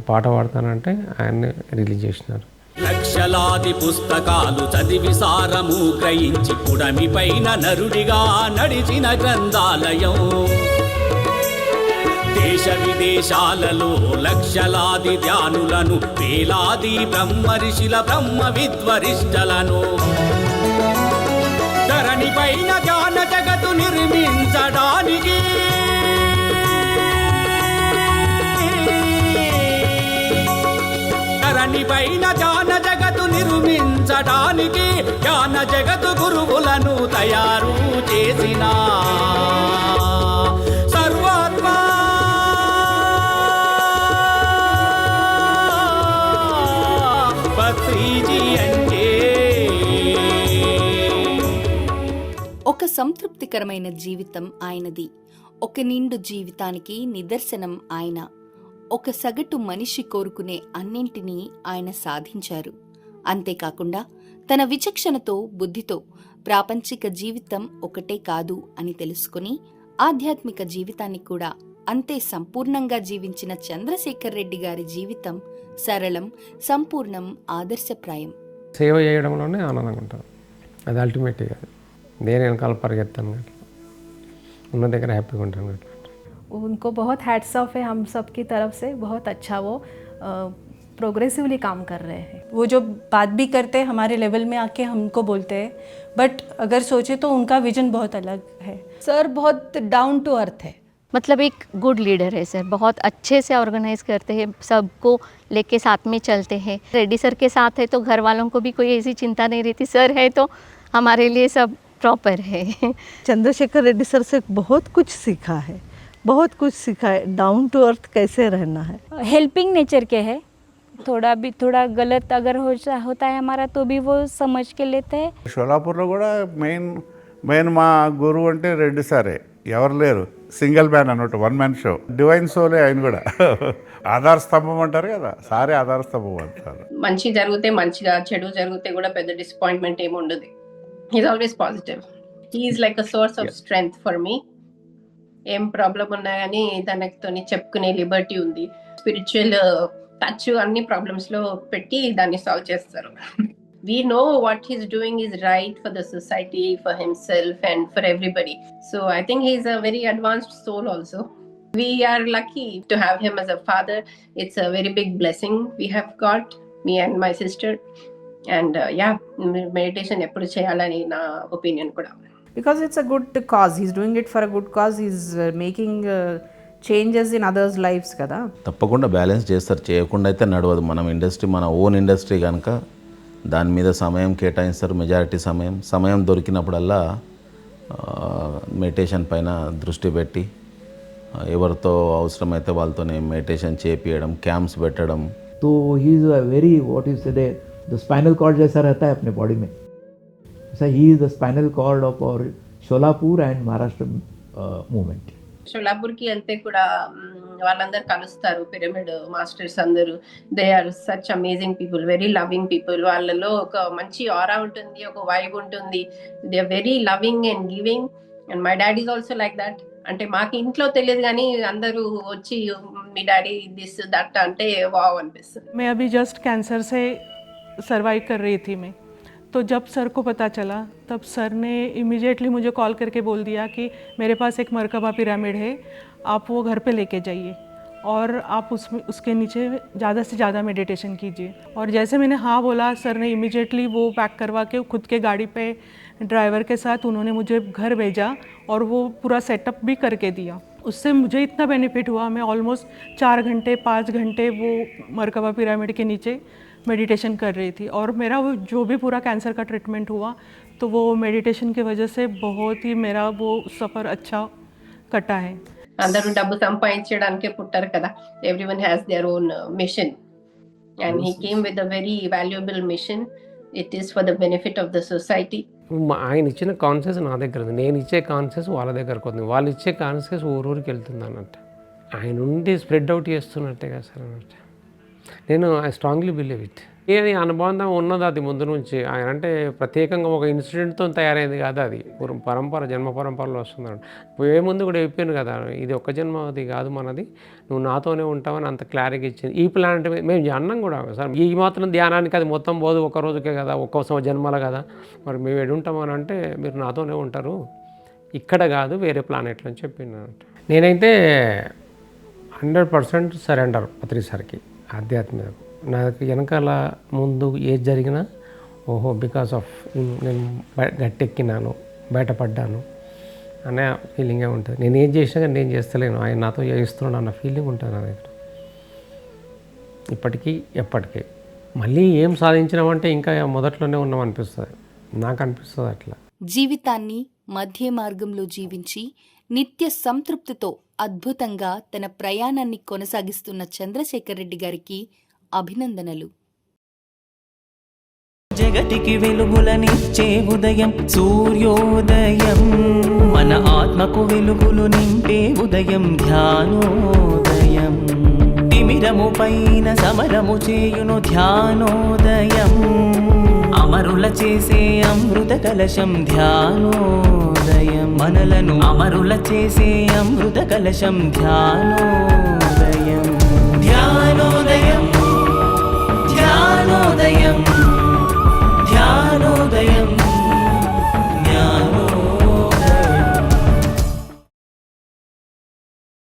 పాట పాడతానంటే ఆయన్ని రిలీజ్ చేసినారు. లక్షలాది పుస్తకాలు చదివి సారము గ్రహించి పుడమి పైన నరుడిగా నడిచిన గ్రంథాలయం. దేశ విదేశాలలో లక్షలాది ధ్యానులను, వేలాది బ్రహ్మర్షుల బ్రహ్మ విద్వరిష్టలను ధరణి పైన జ్ఞాన జగతు నిర్మించడానికి పైన జ్ఞాన జగతు నిర్మించడానికి జ్ఞాన జగతు గురువులను తయారు చేసిన సర్వాత్మ పత్రిజీ అంటే. ఒక సంతృప్తికరమైన జీవితం ఆయనది. ఒక నిండు జీవితానికి నిదర్శనం ఆయన. ఒక సగటు మనిషి కోరుకునే అన్నింటినీ ఆయన సాధించారు. అంతేకాకుండా తన విచక్షణతో, బుద్ధితో ప్రాపంచిక జీవితం ఒకటే కాదు అని తెలుసుకుని ఆధ్యాత్మిక జీవితాన్ని కూడా అంతే సంపూర్ణంగా జీవించిన చంద్రశేఖర్ రెడ్డి గారి జీవితం సరళం, సంపూర్ణం, ఆదర్శప్రాయం. సేవ చేయడంలోనే ఆనందంగా ఉంటారు. అది అల్టిమేట్గా నేను వెనకాల పరిగెత్తాను అట్లా ఉన్న దగ్గర హ్యాపీగా ఉంటాను అట్లా. उनको बहुत हैट्स ऑफ है हम सब की तरफ से, बहुत अच्छा वो प्रोग्रेसिवली काम कर रहे हैं. वो जो बात भी करते हैं हमारे लेवल में आके हमको बोलते हैं, बट अगर सोचे तो उनका विजन बहुत अलग है. सर बहुत डाउन टू अर्थ है, मतलब एक गुड लीडर है सर, बहुत अच्छे से ऑर्गेनाइज करते हैं, सबको लेके साथ में चलते हैं. रेड्डी सर के साथ है तो घर वालों को भी कोई ऐसी चिंता नहीं रहती, सर है तो हमारे लिए सब प्रॉपर है. चंद्रशेखर रेड्डी सर से बहुत कुछ सीखा है, बहुत कुछ सीखा है, डाउन टू अर्थ कैसे रहना है. हेल्पिंग नेचर के है, थोड़ा गलत अगर होता है हमारा तो भी वो समझ के लेते हैं. షోలాపూర్లో కూడా మెయిన్ మా గురువు అంటే రెడ్డి సారే, ఎవరు లేరు, సింగిల్ మ్యాన్ అన్నట్టు, వన్ మ్యాన్ షో. డివైన్ సోలే ఆయన కూడా ఆధార స్తంభం అంటారు కదా, సారే ఆధార స్తంభం అంటారు. మంచి జరిగితే మంచిగా, చెడు జరిగితే కూడా పెద్ద డిసప్పాయింట్మెంట్ ఏమి ఉండదు. He's always positive. He's like a source of strength for me. ఏం ప్రాబ్లం ఉన్నా కానీ దానితో చెప్పుకునే లిబర్టీ ఉంది. స్పిరిచువల్ టచ్ అన్ని ప్రాబ్లమ్స్ లో పెట్టి దాన్ని సాల్వ్ చేస్తారు. We know what he's doing is right for the society, for himself and for everybody. So I think he's a very advanced soul also. We are lucky to have him as a father. It's a very big blessing we have got, me and my sister. And yeah, meditation eppudu cheyalani na opinion kuda. Because it's a good cause. He's doing it for a good cause. He's making changes in others lives కదా. తప్పకుండా బ్యాలెన్స్ చేస్తారు, చేయకుండా అయితే నడవదు. మన ఇండస్ట్రీ మన ఓన్ ఇండస్ట్రీ కనుక దాని మీద సమయం కేటాయిస్తారు, మెజారిటీ సమయం దొరికినప్పుడల్లా మెడిటేషన్ పైన దృష్టి పెట్టి ఎవరితో అవసరమైతే వాళ్ళతోనే మెడిటేషన్ చేపియడం, క్యాంప్స్ పెట్టడం. तो he is a very what you say the spinal cord जैसा रहता है अपने बॉडी में, ऐसा ही is the spinal cord of और शोलापुर एंड महाराष्ट्र मूवमेंट. షోలాపూర్కి వెళ్తే కూడా వాళ్ళందరూ కలుస్తారు, పిరమిడ్ మాస్టర్స్ అందరూ. They are such amazing people, very loving people. వాళ్ళలో ఒక మంచి ఆరా ఉంటుంది, ఒక వైబ్ ఉంటుంది. They are very loving and giving. And my daddy is also like that. అంటే మాకు ఇంట్లో తెలియదు కానీ అందరూ వచ్చి మీ డాడీ దిస్ దట్ అంటే వావ్ అనిపిస్తుంది. मैं अभी जस्ट कैंसर से सर्वाइव कर रही थी मैं, तो जब सर को पता चला तब सर ने इमीडिएटली मुझे कॉल करके बोल दिया कि मेरे पास एक मरकबा पिरामिड है, आप वो घर पे लेके जाइए और आप उसके नीचे ज़्यादा से ज़्यादा मेडिटेशन कीजिए. और जैसे मैंने हाँ बोला, सर ने इमीडिएटली वो पैक करवा के खुद के गाड़ी पे ड्राइवर के साथ उन्होंने मुझे घर भेजा और वो पूरा सेटअप भी करके दिया. उससे मुझे इतना बेनिफिट हुआ, मैं ऑलमोस्ट 4 घंटे 5 घंटे वो मरकबा पिरामिड के नीचे मेडिटेशन कर रही थी. और मेरा वो जो भी पूरा कैंसर का ट्रीटमेंट हुआ तो वो मेडिटेशन की वजह से बहुत ही मेरा वो सफ़र अच्छा कटा है. అందరూ డబ్బు సంపాదించడానికే పుట్టారు కదా. Everyone has their own mission and he came with a very valuable mission. It is for the benefit of the society. ఆయన ఇచ్చిన కాన్షియస్ నా దగ్గర ఉంది, నేను ఇచ్చే కాన్షియస్ వాళ్ళ దగ్గరకు ఉంది, వాళ్ళు ఇచ్చే కాన్షియస్ ఊరికి వెళ్తుంది అన్నట్టు. ఆయన ఉండి స్ప్రెడ్ అవుట్ చేస్తున్నట్టే కదా సార్ అన్నట్టు. నేను ఐ స్ట్రాంగ్లీ బిలీవ్ ఇట్. ఏది అనుబంధం ఉన్నది అది ముందు నుంచి. ఆయన అంటే ప్రత్యేకంగా ఒక ఇన్సిడెంట్తో తయారైంది కాదు, అది పరంపర జన్మ పరంపరలో వస్తుందండి. పోయే ముందు కూడా చెప్పాను కదా, ఇది ఒక్క జన్మ అది కాదు మనది, నువ్వు నాతోనే ఉంటావని అంత క్లారిటీ ఇచ్చింది. ఈ ప్లానెట్ మేము అన్నాం కూడా సార్, ఈ మాత్రం ధ్యానానికి అది మొత్తం పోదు, ఒక్క రోజుకే కదా, ఒక్క జన్మల కదా, మరి మేము ఎడుంటామని అంటే మీరు నాతోనే ఉంటారు, ఇక్కడ కాదు వేరే ప్లానెట్లో అని చెప్పినానంట. నేనైతే 100% సరెండర్ పత్రిసారికి ఆధ్యాత్మికకు. నాకు వెనకాల ముందు ఏది జరిగినా ఓహో బికాస్ ఆఫ్ నేను గట్టెక్కినాను, బయటపడ్డాను అనే ఫీలింగే ఉంటుంది. నేను ఏం చేసినా కానీ నేను చేస్తలేను, ఆయన నాతో చేస్తున్నాను అన్న ఫీలింగ్ ఉంటుంది నా దగ్గర ఇప్పటికీ ఎప్పటికీ. మళ్ళీ ఏం సాధించినామంటే ఇంకా మొదట్లోనే ఉన్నాం అనిపిస్తుంది, నాకు అనిపిస్తుంది అట్లా. జీవితాన్ని మధ్య మార్గంలో జీవించి నిత్య సంతృప్తితో అద్భుతంగా తన ప్రయాణాన్ని కొనసాగిస్తున్న చంద్రశేఖర్ రెడ్డి గారికి అభినందనలు. జగతికి వెలుగులనిచ్చే ఉదయం సూర్యోదయం, మన ఆత్మకు వెలుగులు నింపే ఉదయం ధ్యానోదయం. తిమిరము పైన సమరము చేయును ధ్యానోదయం, అమరుల చేసే అమృత కలశం ధ్యానోదయం. మనలను అమరుల చేసే అమృత కలశం ధ్యానోదయం.